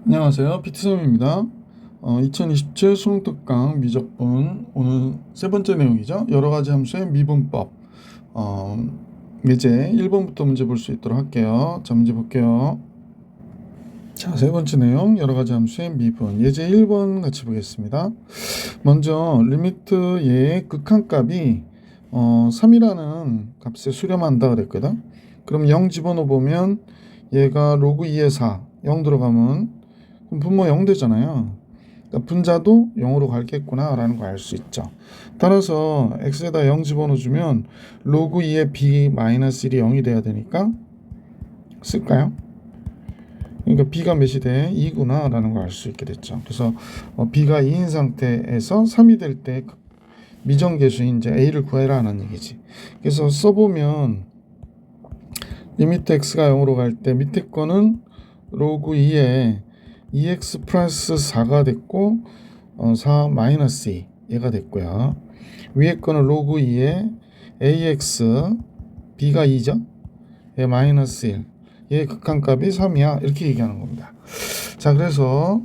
안녕하세요. PT쌤입니다. 2027 수능특강 미적분 오늘 세 번째 내용이죠. 여러 가지 함수의 미분법. 예제 1번부터 문제 볼 수 있도록 할게요. 자, 문제 볼게요. 자, 세 번째 내용 여러 가지 함수의 미분. 예제 1번 같이 보겠습니다. 먼저 리미트 얘의 극한값이 3이라는 값에 수렴한다 그랬거든. 그럼 0 집어넣어 보면 얘가 로그 2의 4, 0 들어가면 그럼 분모 0 되잖아요. 그러니까 분자도 0으로 가겠구나 라는 걸 알 수 있죠. 따라서 x에다 0 집어넣어주면 로그 2의 b-1이 0이 돼야 되니까 쓸까요? 그러니까 b가 몇이 돼? 2구나 라는 걸 알 수 있게 됐죠. 그래서 b가 2인 상태에서 3이 될 때 미정계수인 이제 a를 구해라 하는 얘기지. 그래서 써보면 리미트 x가 0으로 갈 때 밑에 거는 로그 2에 2x 플러스 4가 됐고 4 마이너스 2 얘가 됐고요. 위에 거는 로그 2에 ax b가 2죠. 얘 마이너스 1 얘 극한값이 3이야 이렇게 얘기하는 겁니다. 자, 그래서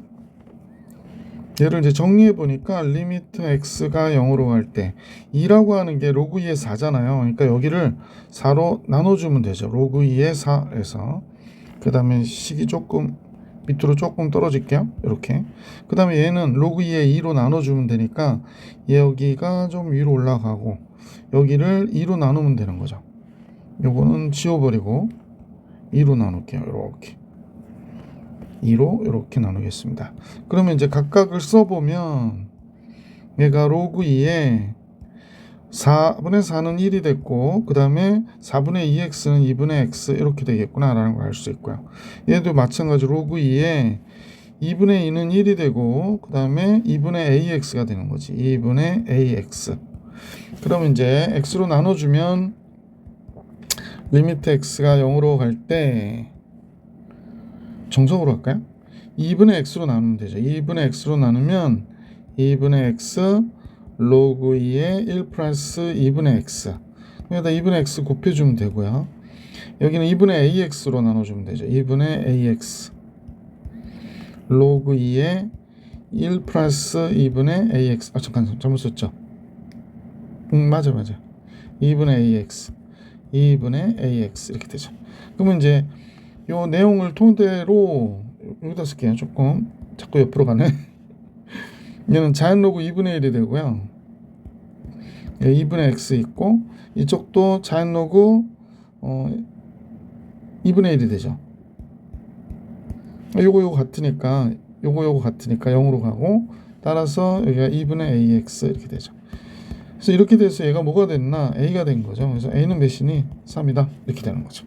얘를 이제 정리해 보니까 리미트 x가 0으로 갈 때 2라고 하는 게 로그 2의 4잖아요. 그러니까 여기를 4로 나눠주면 되죠. 로그 2의 4에서 그 다음에 식이 조금 밑으로 조금 떨어질게요. 이렇게. 그 다음에 얘는 로그 2의 2로 나눠주면 되니까 여기가 좀 위로 올라가고 여기를 2로 나누면 되는 거죠. 요거는 지워버리고 2로 나눌게요. 이렇게 2로 이렇게 나누겠습니다. 그러면 이제 각각을 써보면 얘가 로그 2에 4분의 4는 1이 됐고 그 다음에 4분의 2x는 2분의 x 이렇게 되겠구나 라는 걸 알 수 있고요. 얘도 마찬가지로 로그 2에 2분의 2는 1이 되고 그 다음에 2분의 ax가 되는 거지. 2분의 ax. 그러면 이제 x로 나눠주면 리미트 x가 0으로 갈 때 정석으로 할까요? 2분의 x로 나누면 되죠. 2분의 x로 나누면 2분의 x 로그 2의 1 플러스 2분의 x 여기다 2분의 x 곱해주면 되고요. 여기는 2분의 ax로 나눠주면 되죠. 2분의 ax 로그 2의 1 플러스 2분의 ax 잠깐 잘못 썼죠. 맞아 2분의 ax 2분의 ax 이렇게 되죠. 그러면 이제 요 내용을 토대로 여기다 쓸게요. 조금 자꾸 옆으로 가네. 얘는 자연 로그 2분의 1이 되고요. 2분의 x 있고 이쪽도 자연 로그 2분의 1이 되죠. 요거 같으니까 요거 같으니까 0으로 가고 따라서 여기가 2분의 ax 이렇게 되죠. 그래서 이렇게 돼서 얘가 뭐가 됐나? a가 된 거죠. 그래서 a는 몇이니? 3이다 이렇게 되는 거죠.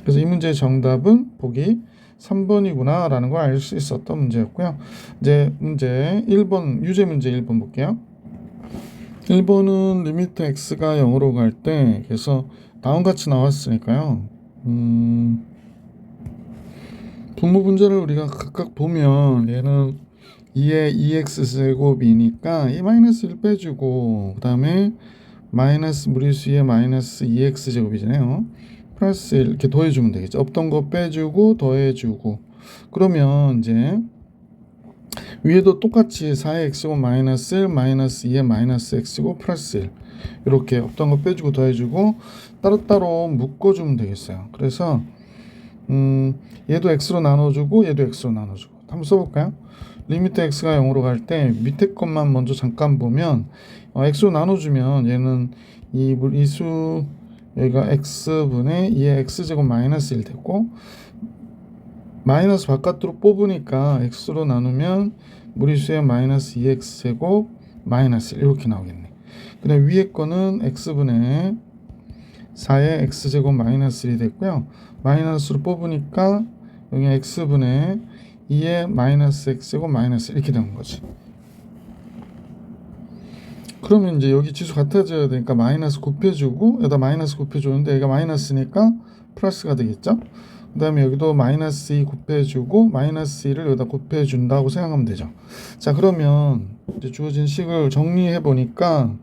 그래서 이 문제의 정답은 보기 3번이구나 라는 걸 알 수 있었던 문제였고요. 이제 문제 1번 유제 문제 1번 볼게요. 1번은 리미트 x가 0으로 갈 때 그래서 다음같이 나왔으니까요. 분모 분자를 우리가 각각 보면 얘는 2의 2x제곱이니까 이 마이너스 1 빼주고 그 다음에 마이너스 무리수 2의 마이너스 2x제곱이잖아요. 플러스 1 이렇게 더해주면 되겠죠. 없던 거 빼주고 더해주고 그러면 이제 위에도 똑같이 4의 x제곱 마이너스 1 마이너스 2의 마이너스 x제곱 플러스 1 이렇게 없던 거 빼주고 더해주고 따로따로 묶어주면 되겠어요. 그래서 얘도 x로 나눠주고 얘도 x로 나눠주고 한번 써볼까요? 리미트 x가 0으로 갈 때 밑에 것만 먼저 잠깐 보면 x로 나눠주면 얘는 이 무리수 여기가 x분의 2의 x제곱 마이너스 1 됐고 마이너스 바깥으로 뽑으니까 x로 나누면 무리수의 마이너스 2x제곱 마이너스 1 이렇게 나오겠네. 그 다음에 위에 거는 x분의 4의 x제곱 마이너스 1이 됐고요. 마이너스로 뽑으니까 여기 x분의 2의 마이너스 x제곱 마이너스 1 이렇게 되는 거지. 그러면 이제 여기 지수 같아져야 되니까 마이너스 곱해주고 여기다 마이너스 곱해주는데 얘가 마이너스니까 플러스가 되겠죠. 그 다음에 여기도 마이너스 2 곱해주고 마이너스 2를 여기다 곱해준다고 생각하면 되죠. 자, 그러면 이제 주어진 식을 정리해 보니까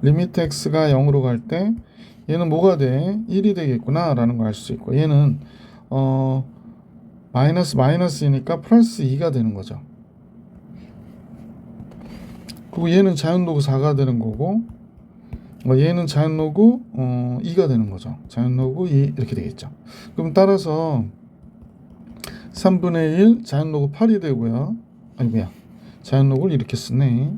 리미트 x가 0으로 갈 때 얘는 뭐가 돼? 1이 되겠구나 라는 걸 알 수 있고 얘는 마이너스이니까 플러스 2가 되는 거죠. 그리고 얘는 자연로그 4가 되는 거고, 얘는 자연로그 2가 되는 거죠. 자연로그 2 이렇게 되겠죠. 그럼 따라서 3분의 1 자연로그 8이 되고요. 자연로그를 이렇게 쓰네.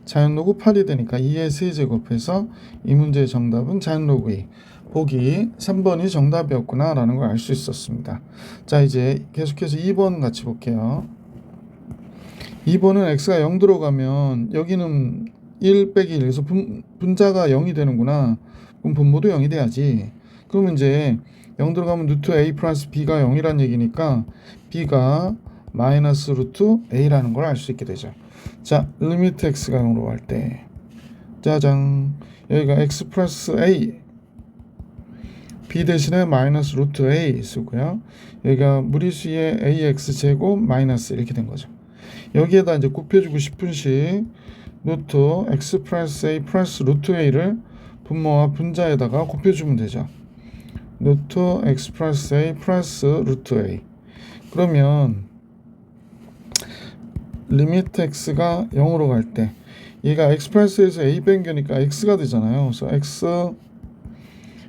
자연로그 8이 되니까 2의 세제곱해서 이 문제의 정답은 자연로그 2. 보기 3번이 정답이었구나 라는 걸 알 수 있었습니다. 자, 이제 계속해서 2번 같이 볼게요. 2번은 x가 0 들어가면 여기는 1 빼기 1, 그래서 분자가 0이 되는구나. 그럼 분모도 0이 돼야지. 그러면 이제 0 들어가면 루트 a 플러스 b가 0이란 얘기니까 b가 마이너스 루트 a라는 걸 알 수 있게 되죠. 자, 리미트 x가 0으로 갈 때 짜잔, 여기가 x 플러스 a, b 대신에 마이너스 루트 a 쓰고요. 여기가 무리수의 ax 제곱 마이너스 이렇게 된 거죠. 여기에다 이제 곱해주고 싶은 식 루트 x 플러스 a 플러스 루트 a를 분모와 분자에다가 곱해주면 되죠. 루트 x 플러스 a 플러스 루트 a. 그러면 리미트 x가 0으로 갈 때 얘가 x 플러스에서 a 변경이니까 x가 되잖아요. 그래서 x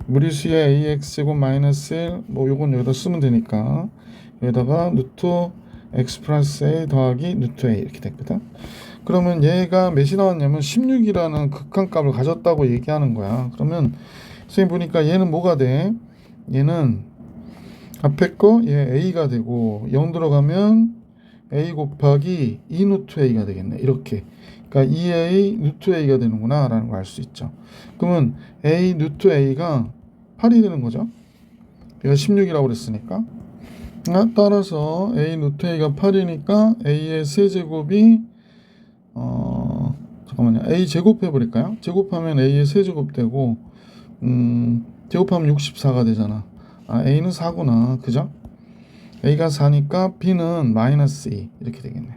무리수의 ax 제곱 마이너스 1, 요건 여기다 쓰면 되니까 여기다가 루트 x 플러스 a 더하기 루트 a 이렇게 됐거든. 그러면 얘가 몇이 나왔냐면 16이라는 극한값을 가졌다고 얘기하는 거야. 그러면 선생님 보니까 얘는 뭐가 돼? 얘는 앞에 거 얘 a가 되고 0 들어가면 a 곱하기 2 루트 a가 되겠네. 이렇게. 그러니까 2a 루트 a가 되는구나 라는 걸 알 수 있죠. 그러면 a 루트 a가 8이 되는 거죠. 얘가 16이라고 그랬으니까. 따라서 a 루트 a가 8이니까 a의 세제곱이 잠깐만요. a 제곱 해버릴까요? 제곱하면 a의 세제곱 되고 제곱하면 64가 되잖아. a는 4구나. 그죠? a가 4니까 b는 마이너스 2 이렇게 되겠네.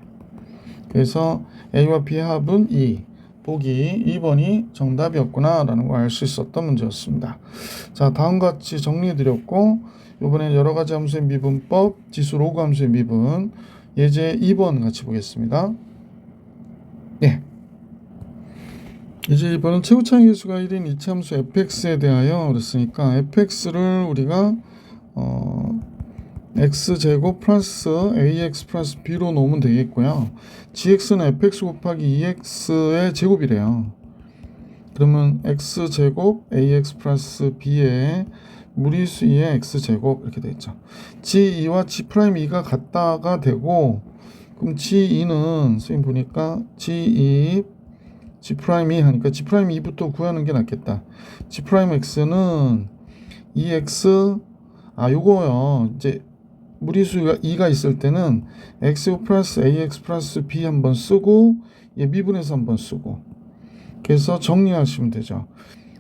그래서 a와 b의 합은 2. 보기 2번이 정답이었구나 라는 걸 알 수 있었던 문제였습니다. 자, 다음과 같이 정리해드렸고 이번엔 여러가지 함수의 미분법, 지수 로그 함수의 미분, 예제 2번 같이 보겠습니다. 네. 이제 이번은 최고차의 개수가 1인 이차함수 fx에 대하여 그랬으니까 fx를 우리가 x제곱 플러스 ax 플러스 b로 놓으면 되겠고요. gx는 fx 곱하기 2x의 제곱이래요. 그러면 x제곱 ax 플러스 b의 무리수 2의 x제곱 이렇게 되겠죠. g2와 g'2가 같다가 되고, 그럼 g2는 선생님 보니까 g2 g'2 하니까 g'2부터 구하는 게 낫겠다. g'x는 2x 요거요. 이제 무리수가 2가 있을 때는 x 플러스 ax 플러스 b 한번 쓰고 얘 미분해서 한번 쓰고, 그래서 정리하시면 되죠.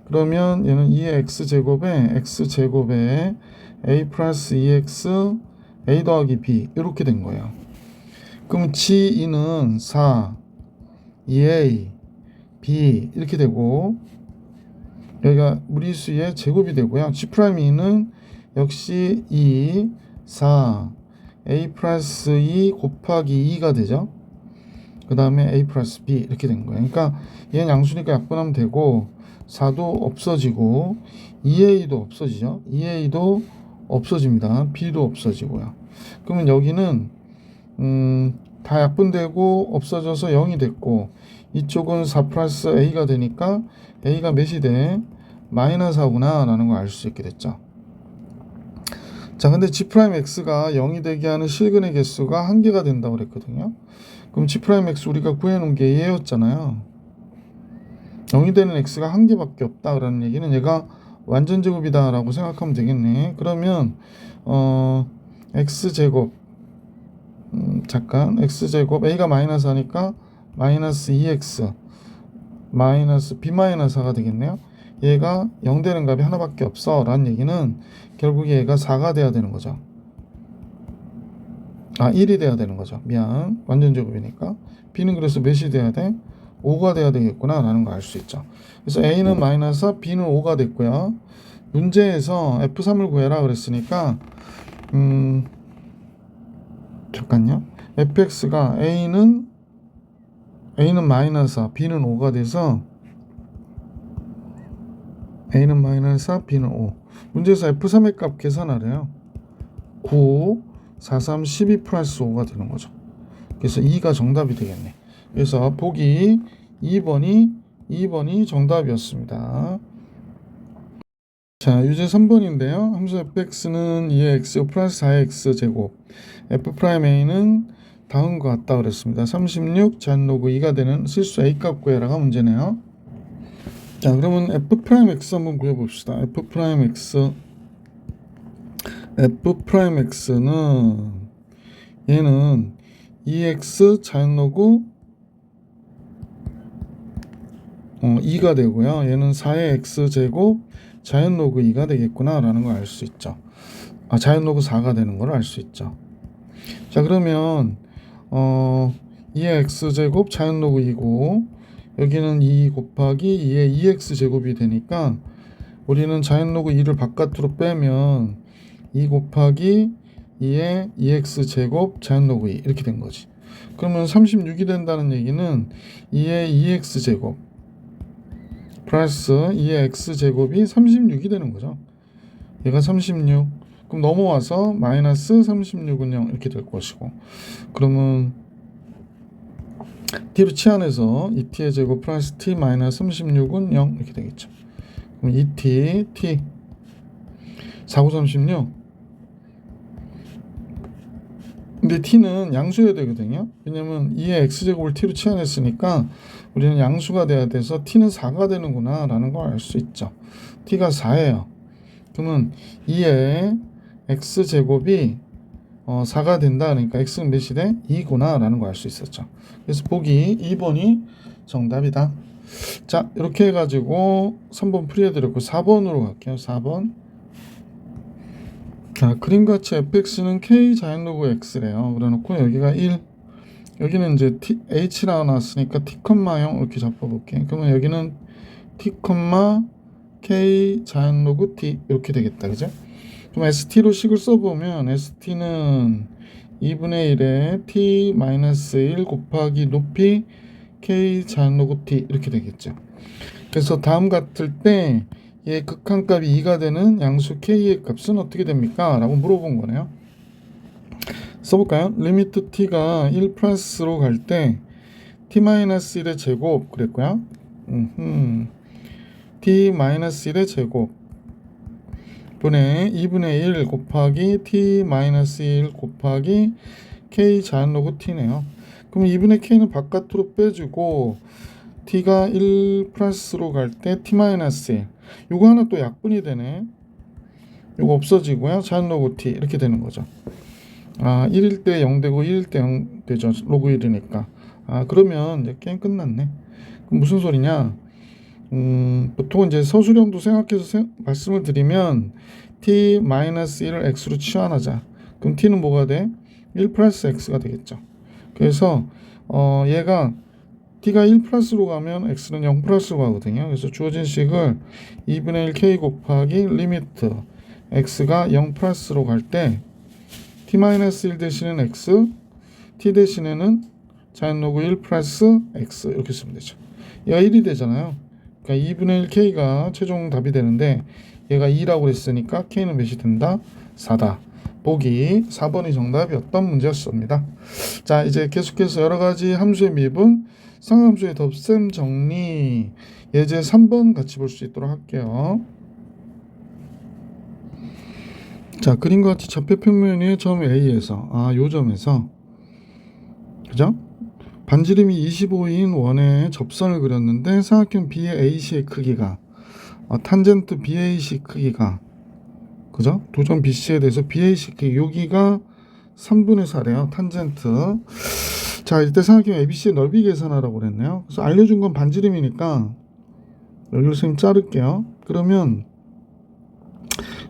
그러면 얘는 2의 x제곱에 a 플러스 2x a 더하기 b 이렇게 된 거예요. 그럼 g2는 4 2a b 이렇게 되고, 여기가 무리수의 제곱이 되고요. g'2는 역시 2 4 a 플러스 2 곱하기 2가 되죠. 그 다음에 a 플러스 b 이렇게 된 거예요. 그러니까 얘는 양수니까 약분하면 되고, 4도 없어지고 2a도 없어지죠. 2a도 없어집니다. b도 없어지고요. 그러면 여기는 다 약분되고 없어져서 0이 됐고, 이쪽은 4 플러스 a가 되니까 a가 몇이 돼? 마이너스 4구나 라는 걸 알 수 있게 됐죠. 자, 근데 g'x가 0이 되게 하는 실근의 개수가 1개가 된다고 그랬거든요. 그럼 g'x 우리가 구해놓은 게 얘였잖아요. 0이 되는 x가 1개밖에 없다 라는 얘기는 얘가 완전 제곱이다 라고 생각하면 되겠네. 그러면 x제곱 x제곱 a가 마이너스 하니까 마이너스 2x 마이너스 b 마이너스 4가 되겠네요. 얘가 0 되는 값이 하나밖에 없어 라는 얘기는 결국 얘가 4가 돼야 되는 거죠. 1이 돼야 되는 거죠. 미안, 완전 제곱이니까. b는 그래서 몇이 돼야 돼? 5가 돼야 되겠구나 라는 거 알 수 있죠. 그래서 a는 마이너스 4, b는 5가 됐고요. 문제에서 f3을 구해라 그랬으니까 잠깐요. fx가 a는 마이너스 4, b는 5가 돼서 a는 마이너스 4, b는 5. 문제에서 f3의 값 계산하래요. 9, 4, 3, 12 플러스 5가 되는 거죠. 그래서 2가 정답이 되겠네. 그래서 보기 2번이 정답이었습니다. 자, 유제 3번인데요. 함수 fx는 2의 x 플러스 4의 x 제곱, f'a는 다음과 같다 그랬습니다. 36 잔로그 2가 되는 실수 a 값 구해라가 문제네요. 자, 그러면 f'x 한번 구해봅시다. f'x는 얘는 2x 잔로그 2가 되고요. 얘는 4의 x제곱 자연로그 2가 되겠구나 라는 걸 알 수 있죠. 자연로그 4가 되는 걸 알 수 있죠. 자, 그러면 2의 x제곱 자연로그 2고 여기는 2 곱하기 2의 2x제곱이 되니까 우리는 자연로그 2를 바깥으로 빼면 2 곱하기 2의 2x제곱 자연로그 2 이렇게 된 거지. 그러면 36이 된다는 얘기는 2의 2x제곱 플러스 2의 x제곱이 36이 되는 거죠. 얘가 36. 그럼 넘어와서 마이너스 36은 0 이렇게 될 것이고, 그러면 t로 치환해서 2t의 제곱 플러스 t 마이너스 36은 0 이렇게 되겠죠. 그럼 2t, t 4, 9, 36. 근데 t는 양수여야 되거든요. 왜냐면 2의 x제곱을 t로 치환했으니까 우리는 양수가 돼야 돼서 t는 4가 되는구나 라는 걸 알 수 있죠. t가 4예요. 그러면 2의 x제곱이 4가 된다. 그러니까 x는 몇이 돼? 2구나 라는 걸 알 수 있었죠. 그래서 보기 2번이 정답이다. 자, 이렇게 해가지고 3번 풀이해드렸고 4번으로 갈게요. 4번. 자, 그림같이 fx는 k 자연로그 x래요. 그래놓고 여기가 1, 여기는 이제 h라고 나왔으니까 t, 0 이렇게 잡아볼게. 그러면 여기는 t, k 자연로그 t 이렇게 되겠다. 그죠? 그럼 st로 식을 써보면 st는 2분의 1에 t-1 곱하기 높이 k 자연로그 t 이렇게 되겠죠. 그래서 다음 같을 때 얘 극한값이 2가 되는 양수 k의 값은 어떻게 됩니까? 라고 물어본 거네요. 써볼까요? 리미트 t가 1 플러스로 갈 때 t-1의 제곱 그랬고요. t-1의 제곱 분의 2분의 1 곱하기 t-1 곱하기 k 자연로그 t네요. 그럼 2분의 k는 바깥으로 빼주고 t가 1 플러스로 갈 때 t-1 요거 하나 또 약분이 되네. 요거 없어지고요. 자연로그 t 이렇게 되는 거죠. 1일 때 0 되고 1일 때 0 되죠. 로그 1이니까. 그러면 이제 게임 끝났네. 그럼 무슨 소리냐? 보통 이제 서술형도 생각해서 말씀을 드리면 t-1을 x로 치환하자. 그럼 t는 뭐가 돼? 1 플러스 x가 되겠죠. 그래서 얘가 t가 1 플러스로 가면 x는 0 플러스로 가거든요. 그래서 주어진 식을 2분의 1 k 곱하기 리미트 x가 0 플러스로 갈 때 t-1 대신은 x, t 대신에는 자연로그 1 플러스 x 이렇게 쓰면 되죠. 얘가 1이 되잖아요. 그러니까 2분의 1 k가 최종 답이 되는데 얘가 2라고 했으니까 k는 몇이 된다? 4다. 보기 4번이 정답이었던 문제였습니다. 자, 이제 계속해서 여러가지 함수의 미분, 상함수의 덧셈 정리, 예제 3번 같이 볼 수 있도록 할게요. 자, 그림과 같이 좌표 평면 위에 점 A에서 요 점에서 그죠? 반지름이 25인 원의 접선을 그렸는데 삼각형 B의 AC의 크기가 탄젠트 BAC 크기가 그죠? 도점 BC에 대해서 BAC 크기 여기가 3분의 4래요. 탄젠트. 자, 이때 삼각형 ABC의 넓이 계산하라고 그랬네요. 그래서 알려준 건 반지름이니까 여기를 선생님 자를게요. 그러면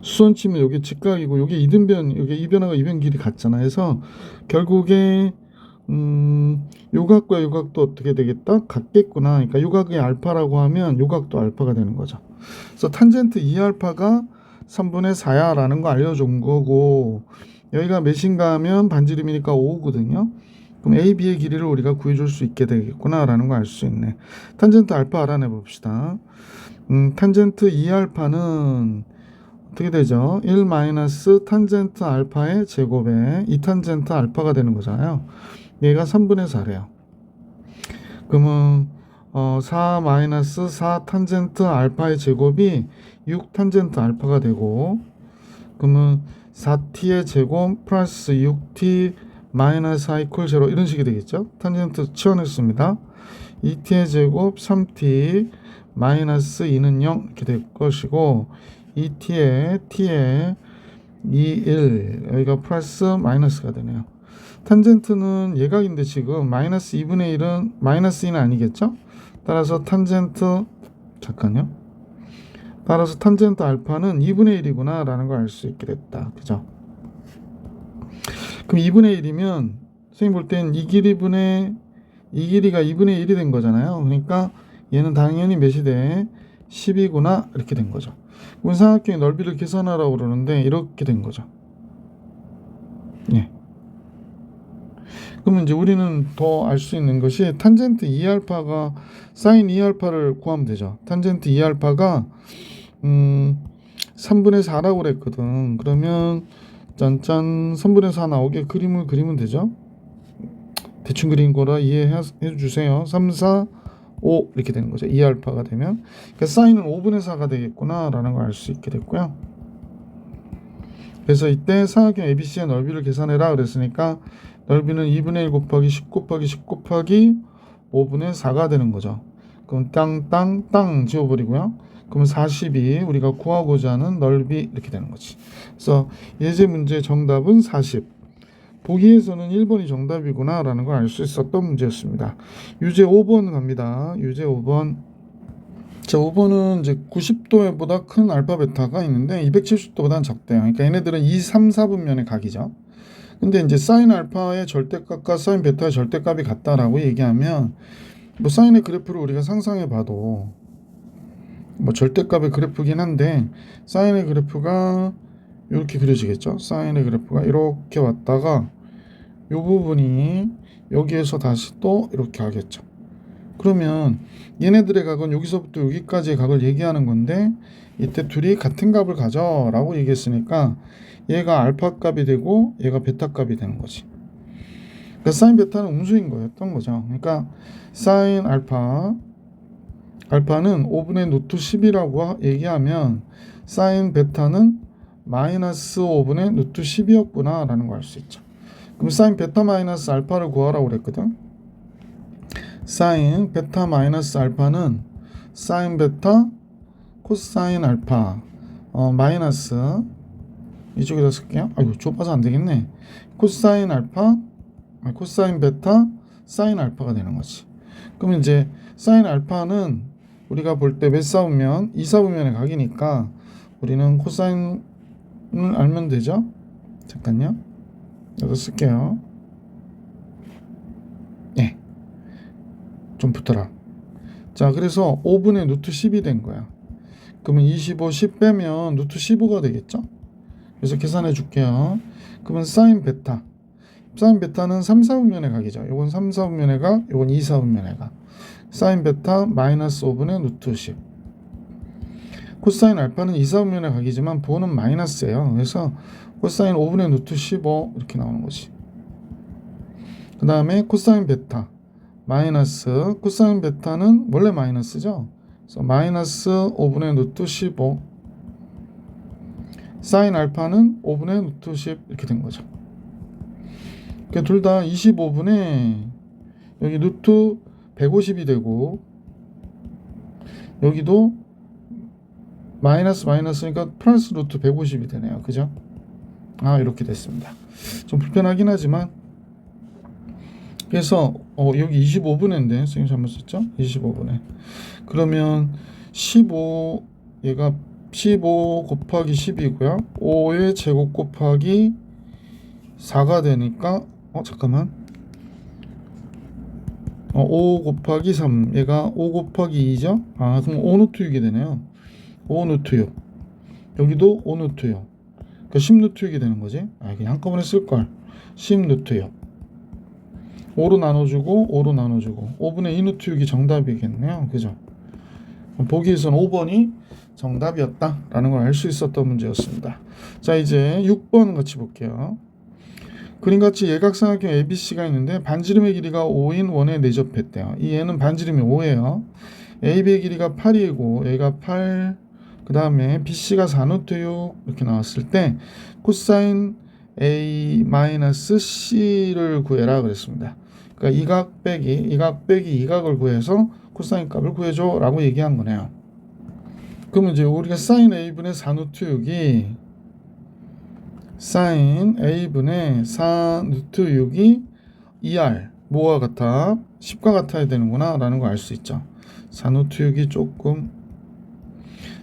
수선 치면 여기 직각이고 여기 이등변, 여기 이변하고 이변 길이 같잖아. 그래서 결국에 요각과 요각도 어떻게 되겠다? 같겠구나. 그러니까 요각이 알파라고 하면 요각도 알파가 되는 거죠. 그래서 탄젠트 2알파가 3분의 4야 라는 거 알려준 거고, 여기가 몇인가 하면 반지름이니까 5거든요. 그럼 A, B의 길이를 우리가 구해줄 수 있게 되겠구나 라는 걸 알 수 있네. 탄젠트 알파 알아내 봅시다. 탄젠트 2알파는 어떻게 되죠? 1 마이너스 탄젠트 알파의 제곱에 2탄젠트 알파가 되는 거잖아요. 얘가 3분의 4래요. 그러면 4 마이너스 4 탄젠트 알파의 제곱이 6 탄젠트 알파가 되고, 그러면 4t의 제곱 플러스 6t 마이너스 4 이퀄 0 이런 식이 되겠죠. 탄젠트 치워냈습니다. 2t의 제곱 3t 마이너스 2는 0 이렇게 될 것이고, 2t의 t의 2, 1 여기가 플러스 마이너스가 되네요. 탄젠트는 예각인데 지금 마이너스 2분의 1은 마이너스 2는 아니겠죠? 따라서 탄젠트 잠깐요. 따라서 탄젠트 알파는 2분의 1이구나 라는 걸 알 수 있게 됐다. 그죠? 그럼 2분의 1이면 선생님 볼 땐 이 길이가 2분의 1이 된 거잖아요. 그러니까 얘는 당연히 몇이 돼? 10이구나 이렇게 된 거죠. 그럼 삼각형의 넓이를 계산하라고 그러는데 이렇게 된 거죠. 예. 그러면 이제 우리는 더 알 수 있는 것이 탄젠트 2알파가 사인 2알파를 구하면 되죠. 탄젠트 2알파가 3분의 4라고 그랬거든. 그러면 짠짠 3분의 4 나오게 그림을 그리면 되죠. 대충 그린 거라 이해해 주세요. 3, 4, 5 이렇게 되는 거죠. 2알파가 되면. 그러니까 사인은 5분의 4가 되겠구나 라는 걸 알 수 있게 됐고요. 그래서 이때 삼각형 ABC의 넓이를 계산해라 그랬으니까 넓이는 2분의 1 곱하기 10 곱하기 10 곱하기 5분의 4가 되는 거죠. 그럼 땅 지워버리고요. 그러면 40이 우리가 구하고자 하는 넓이 이렇게 되는 거지. 그래서 예제 문제 정답은 40. 보기에서는 1번이 정답이구나 라는 걸 알 수 있었던 문제였습니다. 유제 5번 갑니다. 유제 5번. 자, 5번은 이제 90도보다 큰 알파 베타가 있는데 270도보다는 적대요. 그러니까 얘네들은 2, 3, 4분면의 각이죠. 근데 이제 사인 알파의 절대값과 사인 베타의 절대값이 같다라고 얘기하면 뭐 사인의 그래프를 우리가 상상해 봐도 뭐 절대값의 그래프긴 한데 사인의 그래프가 이렇게 그려지겠죠. 사인의 그래프가 이렇게 왔다가 이 부분이 여기에서 다시 또 이렇게 하겠죠. 그러면 얘네들의 각은 여기서부터 여기까지의 각을 얘기하는 건데 이때 둘이 같은 값을 가져 라고 얘기했으니까 얘가 알파 값이 되고 얘가 베타 값이 되는 거지. 그러니까 사인 베타는 음수인 거였던 거죠. 그러니까 사인 알파는 5분의 루트 10이라고 얘기하면 사인 베타는 마이너스 5분의 루트 10이었구나 라는 걸 알 수 있죠. 그럼 사인 베타 마이너스 알파를 구하라고 그랬거든. 사인 베타 마이너스 알파는 사인 베타 코사인 알파 마이너스 이쪽에다 쓸게요. 아이고 좁아서 안 되겠네. 코사인 알파 코사인 베타 사인 알파가 되는 거지. 그러면 이제 사인 알파는 우리가 볼 때 몇 사분면? 2사분면의 각이니까 우리는 코사인을 알면 되죠. 잠깐요. 여기다 쓸게요. 예. 좀 붙어라. 자, 그래서 5분의 루트 10이 된 거야. 그러면 25, 10 빼면 루트 15가 되겠죠? 그래서 계산해 줄게요. 그러면 사인 베타. 사인 베타는 3, 4분면의 각이죠. 요건 3, 4분면의 각, 요건 2, 4분면의 각. 사인 베타 마이너스 5분의 루트 10. 코사인 알파는 2, 4분면의 각이지만 부호는 마이너스예요. 그래서 코사인 5분의 루트 15 이렇게 나오는 거지. 그 다음에 코사인 베타 마이너스 코사인 베타는 원래 마이너스죠. 그래서 마이너스 5분의 루트 15 사인 알파는 5분의 루트 10 이렇게 된 거죠. 그러니까 둘 다 25분의 여기 루트 150이 되고 여기도 마이너스니까 플러스 루트 150이 되네요. 그죠? 이렇게 됐습니다. 좀 불편하긴 하지만 그래서 여기 25분인데 선생님 잘못 썼죠? 25분에 그러면 15 얘가 15 곱하기 10이고요. 5의 제곱 곱하기 4가 되니까 잠깐만 5 곱하기 3 얘가 5 곱하기 2죠. 그럼 5루트 6이 되네요. 5루트 6 여기도 5루트 6 그러니까 10루트 6이 되는 거지. 그냥 한꺼번에 쓸걸. 10루트 6. 5로 나눠주고 5로 나눠주고 5분의 2루트 6이 정답이겠네요. 그죠? 보기에서는 5번이 정답이었다라는 걸 알 수 있었던 문제였습니다. 자, 이제 6번 같이 볼게요. 그림같이 예각삼각형 ABC가 있는데 반지름의 길이가 5인 원에 내접했대요. 이 얘는 반지름이 5예요. AB의 길이가 8이고 얘가 8, 그 다음에 BC가 4루트 6 이렇게 나왔을 때 코사인 A-C를 구해라 그랬습니다. 그러니까 이 각 빼기 이 각을 구해서 코사인 값을 구해줘 라고 얘기한 거네요. 그러면 이제 우리가 사인 A분의 4루트 6이 사인 A분의 4루트 6이 2R 뭐와 같아? 10과 같아야 되는구나 라는 걸 알 수 있죠. 4루트 6이 조금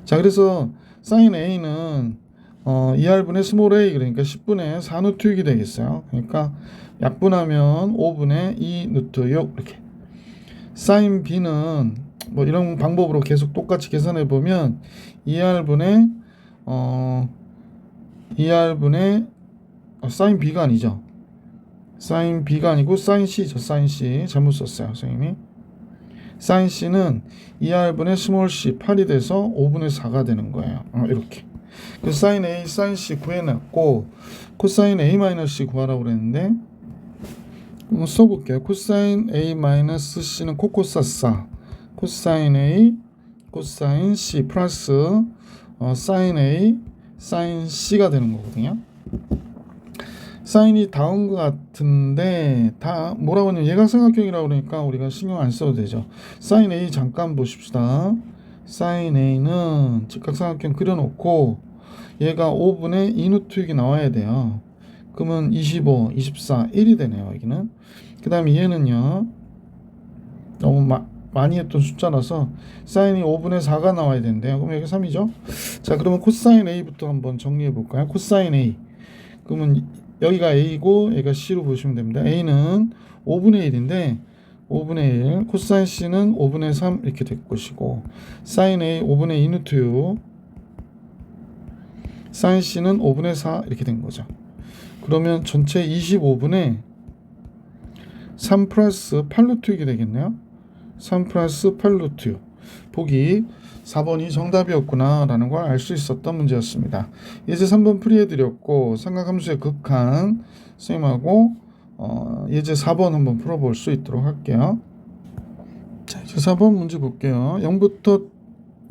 자, 그래서 사인 A는 2R분의 스몰 a 그러니까 10분의 4루트 6이 되겠어요. 그러니까 약분하면 5분의 2루트 6 이렇게. 사인 B는 뭐 이런 방법으로 계속 똑같이 계산해 보면 2R분의 사인 B가 아니죠. 사인 B가 아니고 사인 C죠. 사인 C 잘못 썼어요, 선생님이. 사인 C는 2R분의 스몰 c 8이 돼서 5분의 4가 되는 거예요. 이렇게. 그래서 사인 A, 사인 C 구해놨고 코사인 A-C 구하라고 그랬는데 써볼게요. 코사인 A-C는 코코사사 코사인 A, 코사인 C 플러스 사인 A, 사인 C가 되는 거거든요. 사인이 다음과 같은데 다 뭐라고 하냐면 예각삼각형이라고 그러니까 우리가 신경 안 써도 되죠. 사인 A 잠깐 보십시다. 사인 A는 직각삼각형 그려놓고 얘가 5분의 2루트 6이 나와야 돼요. 그러면 25, 24, 1이 되네요. 여기는. 그 다음에 얘는요. 너무 많이 했던 숫자라서 사인이 5분의 4가 나와야 된대요. 그럼 여기 3이죠. 자, 그러면 코사인 A부터 한번 정리해 볼까요? 코사인 A. 그러면 여기가 A고 여기가 C로 보시면 됩니다. A는 5분의 1인데 5분의 1, 코사인 C는 5분의 3 이렇게 될 것이고 사인 A 5분의 2루트 6, 사인 C는 5분의 4 이렇게 된 거죠. 그러면 전체 25분의 3 플러스 8루트 6이 되겠네요. 3 플러스 8루트 6. 보기 4번이 정답이었구나 라는 걸 알 수 있었던 문제였습니다. 예제 3번 풀이해드렸고 삼각함수의 극한 선생님하고 예제 4번 한번 풀어볼 수 있도록 할게요. 자, 이제 4번 문제 볼게요. 0부터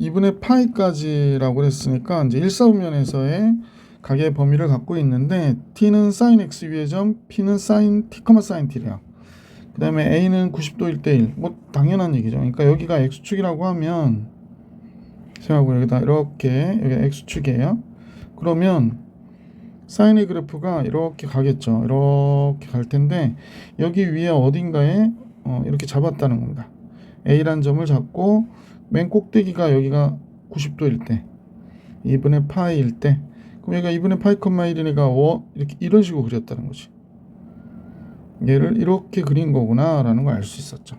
2분의 파이까지라고 했으니까 이제 1사분면에서의 각의 범위를 갖고 있는데 t는 sin x 위의 점, p는 sin t, sin t래요. 그 다음에 a는 90도 1대1 뭐 당연한 얘기죠. 그러니까 여기가 x축이라고 하면 생각하고 여기다 이렇게 여기 x축이에요. 그러면 사인의 그래프가 이렇게 가겠죠. 이렇게 갈 텐데 여기 위에 어딘가에 이렇게 잡았다는 겁니다. A란 점을 잡고 맨 꼭대기가 여기가 90도일 때 2분의 파이일 때 그럼 여기가 2분의 파이, 1이니까 이렇게 이런 식으로 그렸다는 거지. 얘를 이렇게 그린 거구나 라는 걸 알 수 있었죠.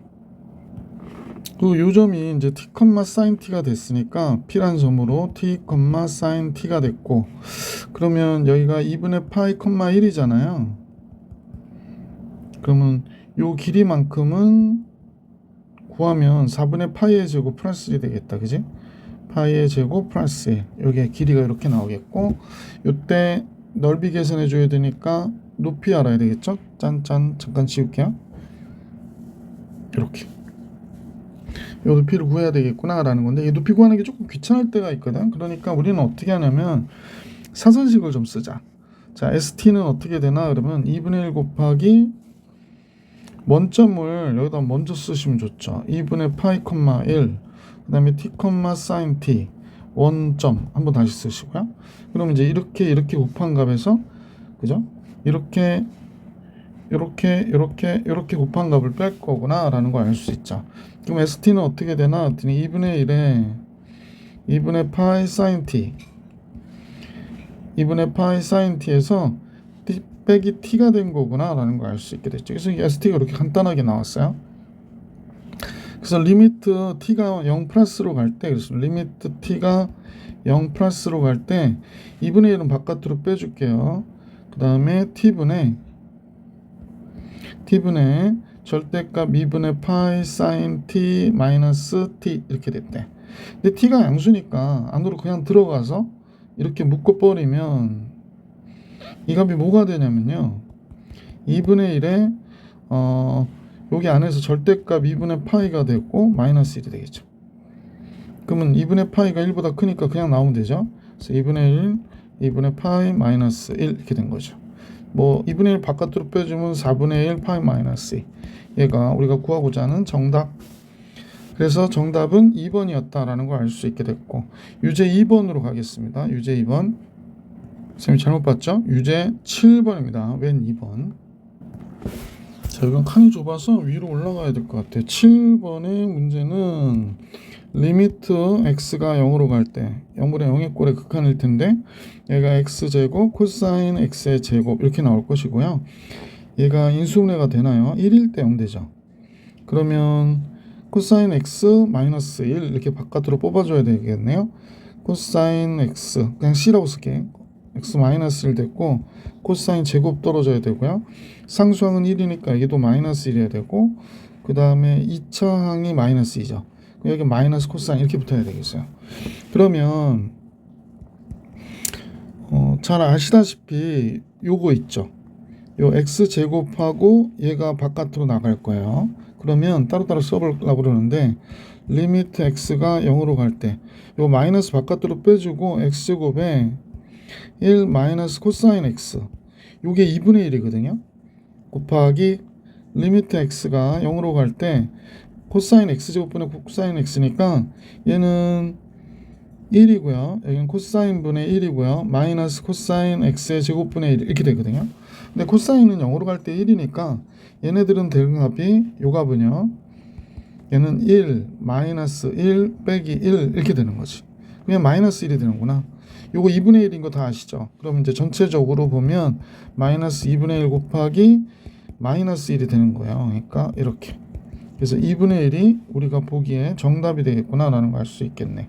그 요점이 이제 t, sin t가 됐으니까 p란 점으로 t, sin t가 됐고 그러면 여기가 2분의 파이, 1이잖아요. 그러면 요 길이만큼은 구하면 4분의 파이의 제곱 플러스 1이 되겠다. 그지? 파이의 제곱 플러스 1. 여기에 길이가 이렇게 나오겠고 요때 넓이 계산해 줘야 되니까 높이 알아야 되겠죠? 짠짠 잠깐 지울게요. 이렇게 요 높이를 구해야 되겠구나 라는 건데 이 높이 구하는 게 조금 귀찮을 때가 있거든. 그러니까 우리는 어떻게 하냐면 사선식을 좀 쓰자. 자, ST는 어떻게 되나 그러면 2분의 1 곱하기 원점을 여기다 먼저 쓰시면 좋죠. 2분의 파이, 1 그 다음에 t, sin t 원점 한번 다시 쓰시고요. 그럼 이제 이렇게 곱한 값에서 그죠? 이렇게 곱한 값을 뺄 거구나 라는 걸 알 수 있죠. 그럼 ST는 어떻게 되나 했더니 2분의 1에 2분의 파이 sin t 2분의 파이 sin t에서 t 빼기 t가 된 거구나 라는 걸 알 수 있게 됐죠. 그래서 이 ST가 이렇게 간단하게 나왔어요. 그래서 리미트 t가 0 플러스로 갈 때, 그래서 리미트 t가 0 플러스로 갈 때 2분의 1은 바깥으로 빼줄게요. 그 다음에 t분의 절대값 2분의 파이 사인 t 마이너스 t 이렇게 됐대. 근데 t가 양수니까 안으로 그냥 들어가서 이렇게 묶어버리면 이 값이 뭐가 되냐면요, 2분의 1에 여기 안에서 절대값 2분의 파이가 되고 마이너스 1이 되겠죠. 그러면 2분의 파이가 1보다 크니까 그냥 나오면 되죠. 그래서 2분의 1, 2분의 파이 마이너스 1 이렇게 된 거죠. 뭐 2분의 1 바깥으로 빼주면 4분의 1 파이 마이너스 2. 얘가 우리가 구하고자 하는 정답. 그래서 정답은 2번이었다라는 걸 알 수 있게 됐고, 유제 2번으로 가겠습니다. 유제 2번. 선생님 잘못 봤죠? 유제 7번입니다. 웬 2번? 자, 이건 칸이 좁아서 위로 올라가야 될 것 같아요. 7번의 문제는 리미트 x가 0으로 갈 때 0분의 0의 꼴의 극한일 텐데, 얘가 x제곱 코사인 x의 제곱 이렇게 나올 것이고요. 얘가 인수분해가 되나요? 1일 때 0 되죠. 그러면 코사인 x 마이너스 1 이렇게 바깥으로 뽑아줘야 되겠네요. 코사인 x 그냥 c라고 쓸게. x 마이너스 1 됐고, 코사인 제곱 떨어져야 되고요. 상수항은 1이니까 이게 또 마이너스 1이어야 되고, 그 다음에 2차 항이 마이너스 2죠. 여기 마이너스 코사인 이렇게 붙어야 되겠어요. 그러면 잘 아시다시피 요거 있죠. 요 x 제곱하고 얘가 바깥으로 나갈 거예요. 그러면 따로따로 써보려고 그러는데, 리미트 x가 0으로 갈 때 요 마이너스 바깥으로 빼주고 x제곱에 1 마이너스 코사인 x, 요게 2분의 1이거든요. 곱하기 리미트 x가 0으로 갈 때 코사인 x제곱분의 코사인 x니까 얘는 1이고요. 여기는 코사인 분의 1이고요. 마이너스 코사인 x의 제곱분의 1 이렇게 되거든요. 근데 코사인은 0으로 갈 때 1이니까 얘네들은 되는 값이 요 값은요, 얘는 1 마이너스 1 빼기 1 이렇게 되는 거지. 그냥 마이너스 1이 되는구나. 요거 2분의 1인 거 다 아시죠? 그럼 이제 전체적으로 보면 마이너스 2분의 1 곱하기 마이너스 1이 되는 거예요. 그러니까 이렇게. 그래서 2분의 1이 우리가 보기에 정답이 되겠구나 라는 걸 알 수 있겠네.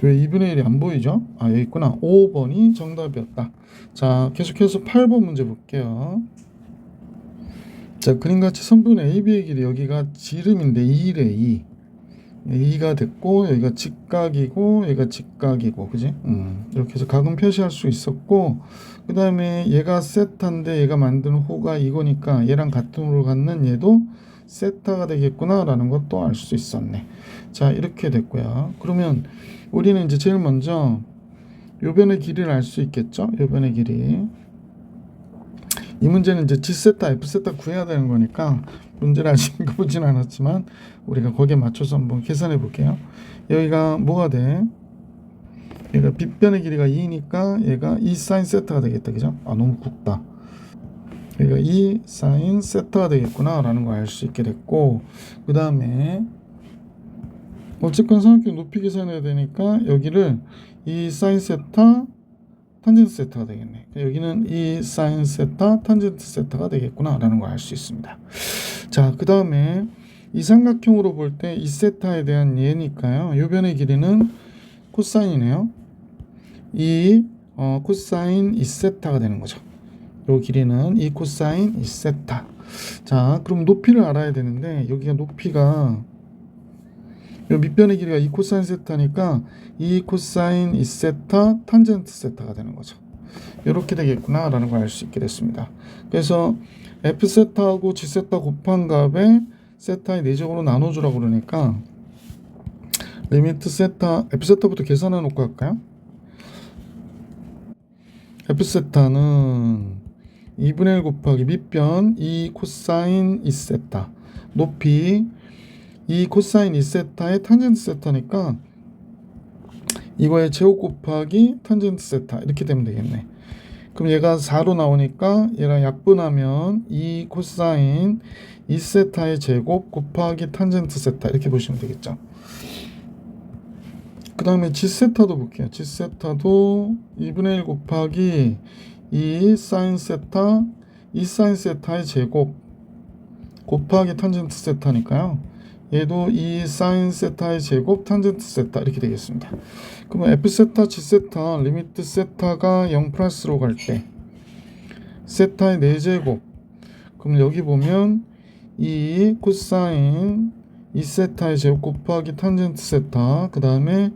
왜 2분의 1이 안 보이죠? 아, 여기 있구나. 5번이 정답이었다. 자, 계속해서 8번 문제 볼게요. 자, 그림같이 선분 AB의 길이 여기가 지름인데 2래 2. 2가 됐고, 여기가 직각이고, 여기가 직각이고, 그지? 이렇게 해서 각은 표시할 수 있었고, 그 다음에 얘가 세타인데 얘가 만든 호가 이거니까 얘랑 같은 호를 갖는 얘도 세타가 되겠구나 라는 것도 알 수 있었네. 자, 이렇게 됐고요. 그러면 우리는 이제 제일 먼저 요 변의 길이를 알 수 있겠죠? 요 변의 길이. 이 문제는 이제 G세타, F세타 구해야 되는 거니까 문제를 아직 보진 않았지만 우리가 거기에 맞춰서 한번 계산해 볼게요. 여기가 뭐가 돼? 얘가 빗변의 길이가 2니까 얘가 2 사인 세타가 되겠다. 그죠? 아, 너무 굵다. 여기가 2 사인 세타가 되겠구나 라는 걸 알 수 있게 됐고, 그 다음에 어쨌건 삼각형 높이 계산해야 되니까 여기를 2 사인 세타 탄젠트 세타가 되겠네. 여기는 2 사인 세타 탄젠트 세타가 되겠구나 라는 걸 알 수 있습니다. 자, 그 다음에 이 삼각형으로 볼 때 2세타에 대한 예니까요, 요 변의 길이는 코사인이네요. 이 코사인 2세타가 되는 거죠. 요 길이는 2 코사인 2세타. 자, 그럼 높이를 알아야 되는데, 여기가 높이가 요 밑변의 길이가 2 코사인 세타니까 2 코사인 2세타 탄젠트 세타가 되는 거죠. 이렇게 되겠구나 라는 걸 알 수 있게 됐습니다. 그래서 F세타하고 G세타 곱한 값에 세타의 4제곱으로 나눠주라고 그러니까 리미트 세타, F세타부터 계산해 놓고 할까요? F세타는 2분의 1 곱하기 밑변 2 코사인 2세타, 높이 2 코사인 2세타의 탄젠트 세타니까 이거의 제곱 곱하기 탄젠트 세타 이렇게 되면 되겠네. 그럼 얘가 4로 나오니까 얘랑 약분하면 2 코사인 2세타의 제곱 곱하기 탄젠트 세타 이렇게 보시면 되겠죠. 그 다음에 G세타도 볼게요. G세타도 2분의 1 곱하기 2 사인 세타 2 사인 세타의 제곱 곱하기 탄젠트 세타니까요. 얘도 2 사인 세타의 제곱 탄젠트 세타 이렇게 되겠습니다. 그러면 f 세타, g 세타, 리미트 세타가 0 플러스로 갈 때 세타의 4제곱. 그럼 여기 보면 2 코사인 2 세타의 제곱 곱하기 탄젠트 세타, 그 다음에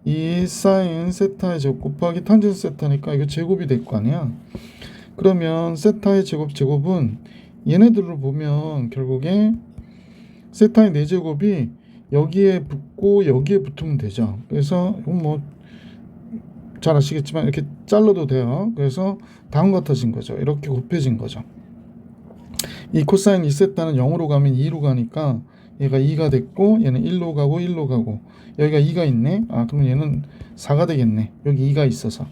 2 사인 세타의 제곱 곱하기 탄젠트 세타니까 이거 제곱이 될 거 아니야. 그러면 세타의 제곱은 얘네들로 보면 결국에 세타의 4제곱이 여기에 붙고 여기에 붙으면 되죠. 그래서 이건 뭐 잘 아시겠지만 이렇게 잘라도 돼요. 그래서 다음과 같아진 거죠. 이렇게 곱해진 거죠. 이 코사인 2세타는 0으로 가면 2로 가니까 얘가 2가 됐고 얘는 1로 가고 1로 가고 여기가 2가 있네. 그럼 얘는 4가 되겠네. 여기 2가 있어서.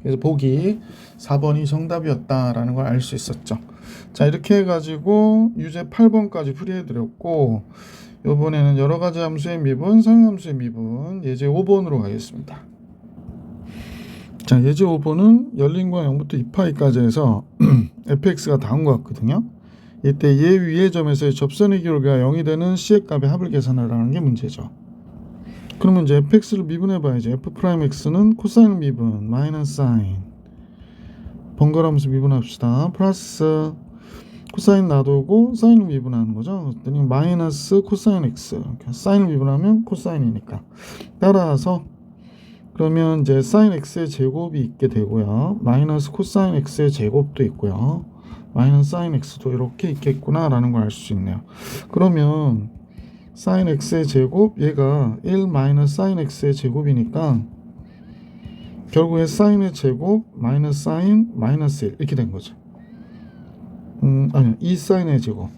그래서 보기 4번이 정답이었다라는 걸 알 수 있었죠. 자, 이렇게 해가지고 유제 8번까지 풀이해드렸고 이번에는 여러가지 함수의 미분, 상함수의 미분 예제 5번으로 가겠습니다. 자, 예제 5번은 열린과 0부터 2파이까지 해서 fx가 다음 것 같거든요. 이때 얘 위의 점에서의 접선의 기울기가 0이 되는 c의 값의 합을 계산하라는 게 문제죠. 그러면 이제 fx를 미분해 봐야지. f'x는 코사인 미분 마이너스 사인 번갈아가면서 미분합시다. 플러스 코사인 놔두고 사인을 미분하는 거죠. 그랬더니 마이너스 코사인 x, 사인을 미분하면 코사인이니까 따라서 그러면 이제 사인 x의 제곱이 있게 되고요. 마이너스 코사인 x의 제곱도 있고요. 마이너스 사인 x도 이렇게 있겠구나 라는 걸 알 수 있네요. 그러면 사인 x의 제곱 얘가 1 마이너스 사인 x의 제곱이니까 결국에 사인의 제곱 마이너스 사인 마이너스 1 이렇게 된 거죠. 아니요, 2 사인의 제곱.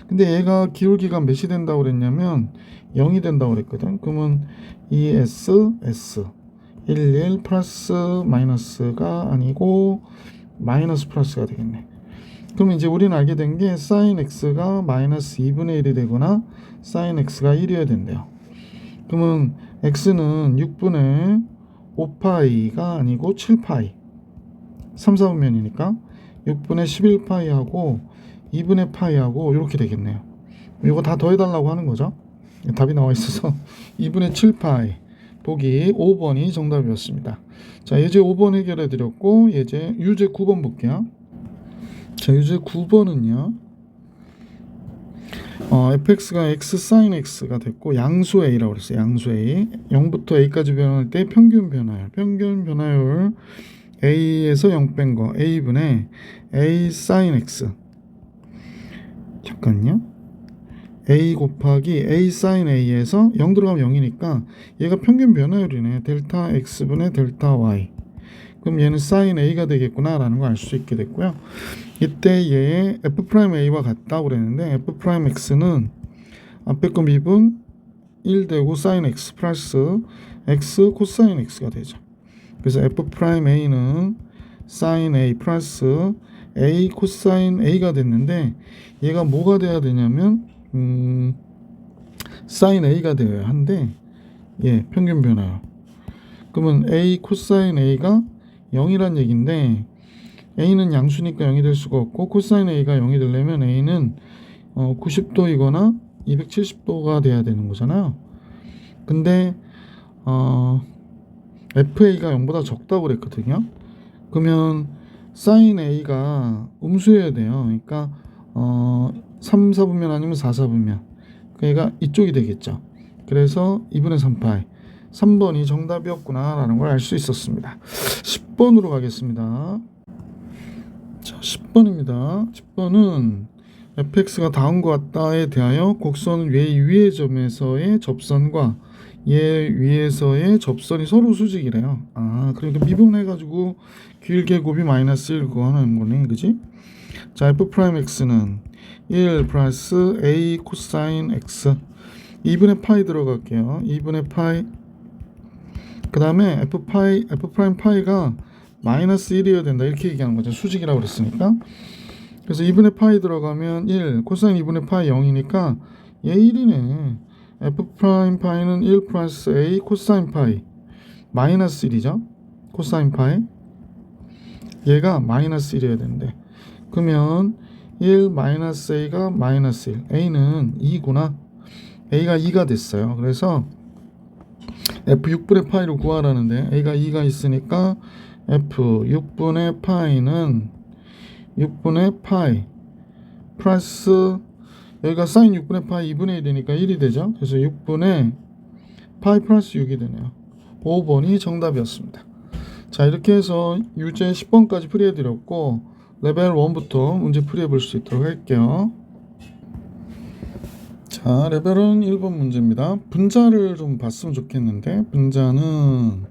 근데 얘가 기울기가 몇이 된다고 그랬냐면 0이 된다고 그랬거든. 그러면 2s s 1 플러스 마이너스가 아니고 마이너스 플러스가 되겠네. 그럼 이제 우리는 알게 된 게 사인 x가 마이너스 2분의 1이 되거나 사인 x가 1이어야 된대요. 그러면 x는 6분의 5파이가 아니고 7파이 3, 4분면이니까 6분의 11파이하고 2분의 파이하고 이렇게 되겠네요. 이거 다 더해달라고 하는 거죠. 답이 나와 있어서 2분의 7파이 보기 5번이 정답이었습니다. 자, 예제 5번 해결해 드렸고 유제 9번 볼게요. 자, 유제 9번은요. fx가 x sin x가 됐고 양수 a라고 그랬어요. 양수 a 0부터 a까지 변할 때 평균 변화율 a에서 0 뺀 거 a분의 a sin x 잠깐요. a 곱하기 a sin a에서 0 들어가면 0이니까 얘가 평균 변화율이네. 델타 x분의 델타 y. 그럼 얘는 sin a가 되겠구나 라는 걸 알 수 있게 됐고요. 이때 얘의 f'a와 같다고 그랬는데 f'x는 앞에 거 미분 1 되고 sin x 플러스 x 코사인 x가 되죠. 그래서 f'a는 sin a 플러스 a 코사인 a가 됐는데 얘가 뭐가 돼야 되냐면 sin a가 되어야 한데 평균 변화요. 그러면 a 코사인 a가 0이란 얘기인데 a는 양수니까 0이 될 수가 없고 코사인 a가 0이 되려면 a는 90도이거나 270도가 돼야 되는 거잖아요. 근데 FA가 0보다 적다고 그랬거든요. 그러면 sin A가 음수여야 돼요. 그러니까 3, 4분면 아니면 4, 4분면. 그러니까 이쪽이 되겠죠. 그래서 2분의 3파이 3번이 정답이었구나 라는 걸 알 수 있었습니다. 10번으로 가겠습니다. 자, 10번입니다. 10번은 fx가 다음과 같다에 대하여 곡선 위의 점에서의 접선과 얘 위에서의 접선이 서로 수직이래요. 그러니까 미분해가지고 길게 곱이 마이너스 1 그거 하는 거네, 그지? 자, f'x는 1 플러스 a 코사인 x 2분의 파이 들어갈게요. 2분의 파이 그 다음에 f'파이가 마이너스 1이어야 된다 이렇게 얘기하는 거죠. 수직이라고 그랬으니까. 그래서 2분의 파이 들어가면 1 코사인 2분의 파이 0이니까 얘 1이네. f'파이는 1 플러스 a 코사인 파이 마이너스 1이죠. 코사인 파이 얘가 마이너스 1이어야 되는데 그러면 1 마이너스 a가 마이너스 1 a는 2구나. a가 2가 됐어요. 그래서 f6분의 파이로 구하라는데 a가 2가 있으니까 f6분의 파이는 6분의 파이 플러스 여기가 사인 6분의 파이 2분의 1이니까 1이 되죠. 그래서 6분의 파이 플러스 6이 되네요. 5번이 정답이었습니다. 자, 이렇게 해서 유제 10번까지 풀이해드렸고 레벨 1부터 문제 풀이해볼 수 있도록 할게요. 자, 레벨은 1번 문제입니다. 분자를 좀 봤으면 좋겠는데 분자는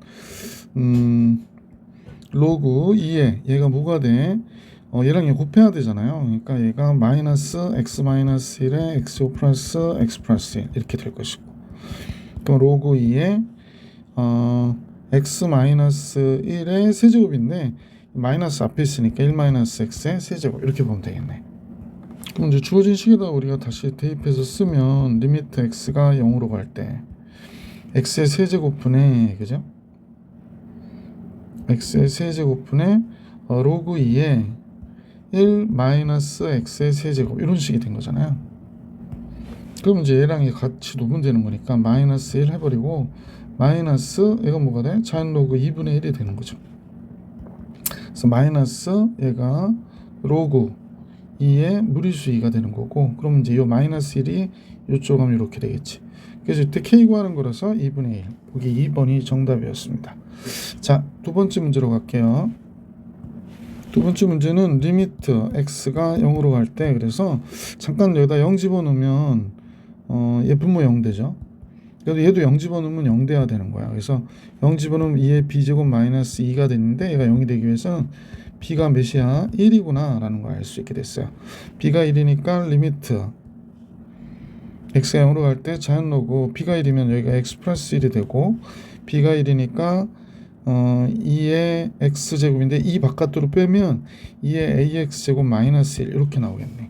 로그 2에 얘가 뭐가 돼? 얘랑 얘 곱해야 되잖아요. 그러니까 얘가 마이너스 x 마이너스 1에 x5 플러스 x 플러스 1 이렇게 될 것이고, 그럼 로그 2에 x 마이너스 1의 세제곱인데 마이너스 앞에 있으니까 1 마이너스 x의 세제곱 이렇게 보면 되겠네. 그럼 이제 주어진 식에다 우리가 다시 대입해서 쓰면 리미트 x가 0으로 갈 때 x의 세제곱분의 그죠? x의 세제곱분의 로그 2에 1 마이너스 x의 세제곱 이런 식이 된 거잖아요. 그럼 이제 얘랑 같이 놓으면 되는 거니까 마이너스 1 해버리고 마이너스 얘가 뭐가 돼? 자연 로그 2분의 1이 되는 거죠. 그래서 마이너스 얘가 로그 2의 무리수 2가 되는 거고, 그럼 이제 요 마이너스 1이 요쪽 하면 이렇게 되겠지. 그래서 이때 k 구하는 거라서 2분의 1 보기 2번이 정답이었습니다. 자, 두 번째 문제로 갈게요. 두 번째 문제는 리미트 x가 0으로 갈 때, 그래서 잠깐 여기다 0 집어넣으면 얘 분모 0 되죠. 그래도 얘도 0 집어넣으면 0 돼야 되는 거야. 그래서 0 집어넣으면 2의 b제곱 마이너스 2가 됐는데 얘가 0이 되기 위해서는 b가 몇이야? 1이구나 라는 걸 알 수 있게 됐어요. b가 1이니까 리미트 x가 0으로 갈 때 자연 로그 b가 1이면 여기가 x 플러스 1이 되고, b가 1이니까 2의 x제곱인데 2 바깥으로 빼면 2의 ax제곱 마이너스 1 이렇게 나오겠네.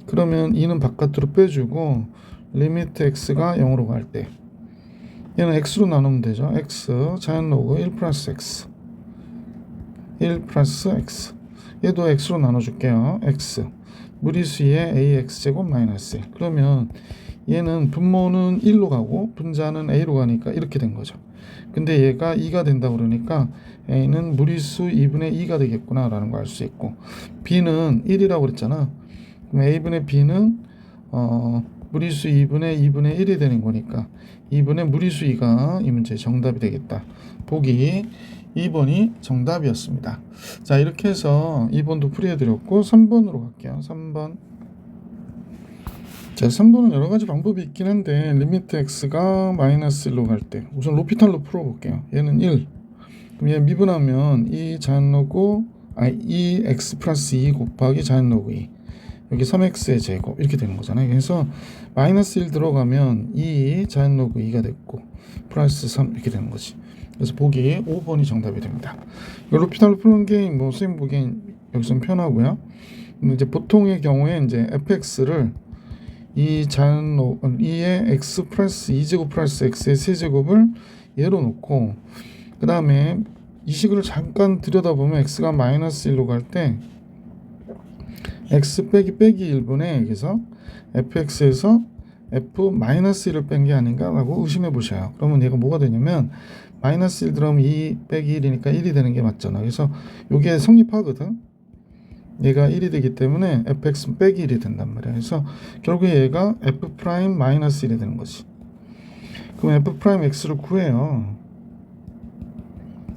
그러면 2는 바깥으로 빼주고 리미트 x가 0으로 갈 때 얘는 x로 나누면 되죠. x 자연 로그 1 플러스 x 1 플러스 x, 얘도 x로 나눠줄게요. x 무리수의 ax제곱 마이너스 1. 그러면 얘는 분모는 1로 가고 분자는 a로 가니까 이렇게 된 거죠. 근데 얘가 2가 된다 그러니까 a는 무리수 2분의 2가 되겠구나 라는 걸 알 수 있고, b는 1이라고 그랬잖아. 그럼 a분의 b는 무리수 2분의 1이 되는 거니까 2분의 무리수 2가 이 문제의 정답이 되겠다. 보기 2번이 정답이었습니다. 자, 이렇게 해서 2번도 풀이해드렸고 3번으로 갈게요. 3번. 자, 3번은 여러 가지 방법이 있긴 한데 리미트 x가 마이너스 1로 갈 때 우선 로피탈로 풀어볼게요. 얘는 1. 그럼 얘 미분하면 2 자연 로그 2 x 플러스 2 곱하기 자연 로그 2 여기 3x의 제곱 이렇게 되는 거잖아요. 그래서 마이너스 1 들어가면 2 자연 로그 2가 됐고 플러스 3 이렇게 되는 거지. 그래서 보기 5번이 정답이 됩니다. 로피탈로 푸는 게 뭐 선생님 보기엔 여기서는 편하고요. 근데 이제 보통의 경우에 이제 fx를 2의 x 플러스 2제곱 플러스 x의 세제곱을 예로 놓고, 그 다음에 이 식을 잠깐 들여다보면 x가 마이너스 1로 갈 때 x 빼기 1분의 여기서 fx에서 f 마이너스 1을 뺀 게 아닌가 라고 의심해 보셔요. 그러면 얘가 뭐가 되냐면 마이너스 1 들어가면 2 빼기 1이니까 1이 되는 게 맞잖아. 그래서 이게 성립하거든. 얘가 1이 되기 때문에 fx 빼기 1이 된단 말이야. 그래서 결국에 얘가 f 프라임 마이너스 1이 되는 거지. 그럼 f 프라임 x를 구해요.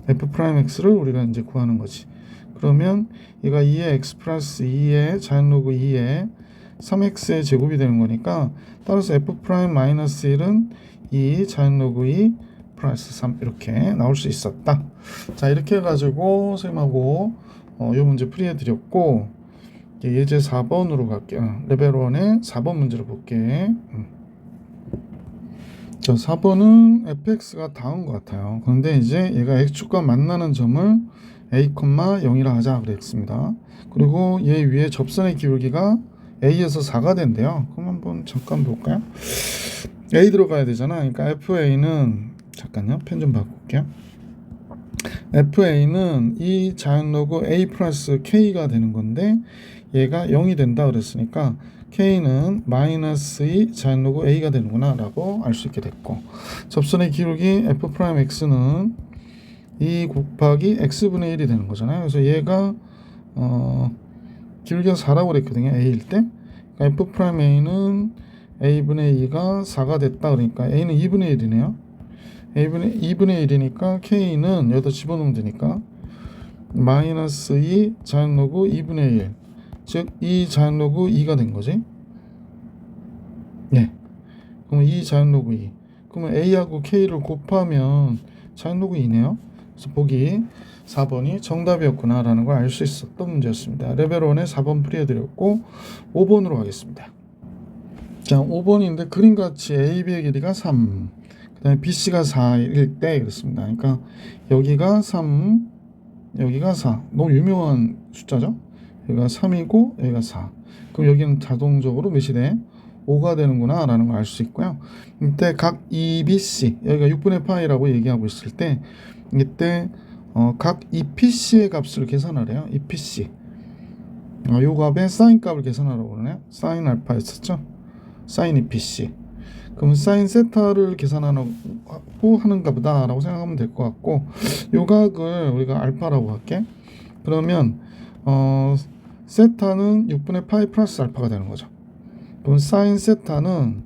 f 프라임 x를 우리가 이제 구하는 거지. 그러면 얘가 2의 x 플러스 2의 자연 로그 2의 3x의 제곱이 되는 거니까, 따라서 f 프라임 마이너스 1은 2 자연 로그 2 플러스 3 이렇게 나올 수 있었다. 자, 이렇게 해가지고 선생님하고 이 문제 풀이해드렸고, 예제 4번으로 갈게요. 레벨 1의 4번 문제를 볼게. 자, 4번은 fx가 다운 것 같아요. 그런데 이제 얘가 x축과 만나는 점을 a, 0이라 하자 그랬습니다. 그리고 얘 위에 접선의 기울기가 a에서 4가 된대요. 그럼 한번 잠깐 볼까요? a 들어가야 되잖아. 그러니까 fa는 잠깐요. 펜 좀 바꿀게요. fa는 이 자연 로그 a 플러스 k가 되는 건데 얘가 0이 된다 그랬으니까 K는 마이너스 2 자연로그 A가 되는구나 라고 알 수 있게 됐고, 접선의 기울기 F'X는 2 곱하기 X분의 1이 되는 거잖아요. 그래서 얘가 기울기가 4라고 그랬거든요. A일 때. 그러니까 F'A는 A분의 2가 4가 됐다. 그러니까 A는 2분의 1이네요. A분의 2분의 1이니까 K는 여기다 집어넣으면 되니까 마이너스 2 자연로그 2분의 1, 즉 2 자연로그 2가 된 거지. 네. 그러면 2 자연로그 2. 그러면 A하고 K를 곱하면 자연로그 2네요. 그래서 보기 4번이 정답이었구나 라는 걸 알 수 있었던 문제였습니다. 레벨 1에 4번 풀이해드렸고 5번으로 가겠습니다. 자, 5번인데 그림같이 AB의 길이가 3, 그 다음에 BC가 4일 때 그렇습니다. 그러니까 여기가 3, 여기가 4. 너무 유명한 숫자죠. 여기가 3이고 여기가 4. 그럼 여기는 자동적으로 몇이 돼? 5가 되는구나 라는 걸 알 수 있고요. 이때 각 EBC, 여기가 6분의 파이라고 얘기하고 있을 때 이때 각 EPC의 값을 계산하래요. EPC. 요 값의 사인 값을 계산하라고 그러네. 사인 알파였었죠. 사인 EPC. 그럼 사인 세타를 계산하고 하는가 보다 라고 생각하면 될 것 같고, 요 각을 우리가 알파라고 할게. 그러면 세타는 6분의 파이 플러스 알파가 되는 거죠. 그럼 사인 세타는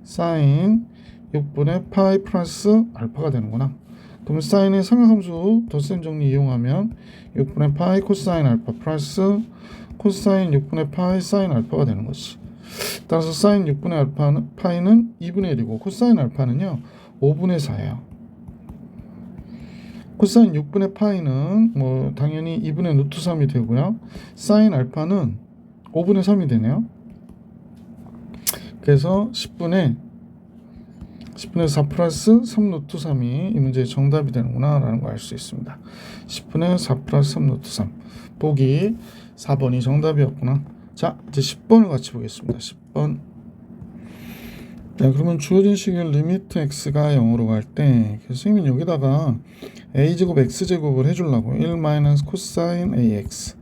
사인 6분의 파이 플러스 알파가 되는구나. 그럼 사인의 상하함수 덧셈 정리 이용하면 6분의 파이 코사인 알파 플러스 코사인 6분의 파이 사인 알파가 되는 거지. 따라서 사인 6분의 알파는 파이는 2분의 1이고 코사인 알파는요 5분의 4예요. 코사인 6분의 파이는 뭐 당연히 2분의 루트 3이 되고요. 사인 알파는 5분의 3이 되네요. 그래서 10분의 4 플러스 3 루트 3이 이 문제의 정답이 되는구나 라는 걸 알 수 있습니다. 10분의 4 플러스 3 루트 3. 보기 4번이 정답이었구나. 자, 이제 10번을 같이 보겠습니다. 10번. 자, 그러면 주어진 식을 리미트 x가 0으로 갈 때 선생님은 여기다가 a제곱 x제곱을 해주려고 1 마이너스 코사인 ax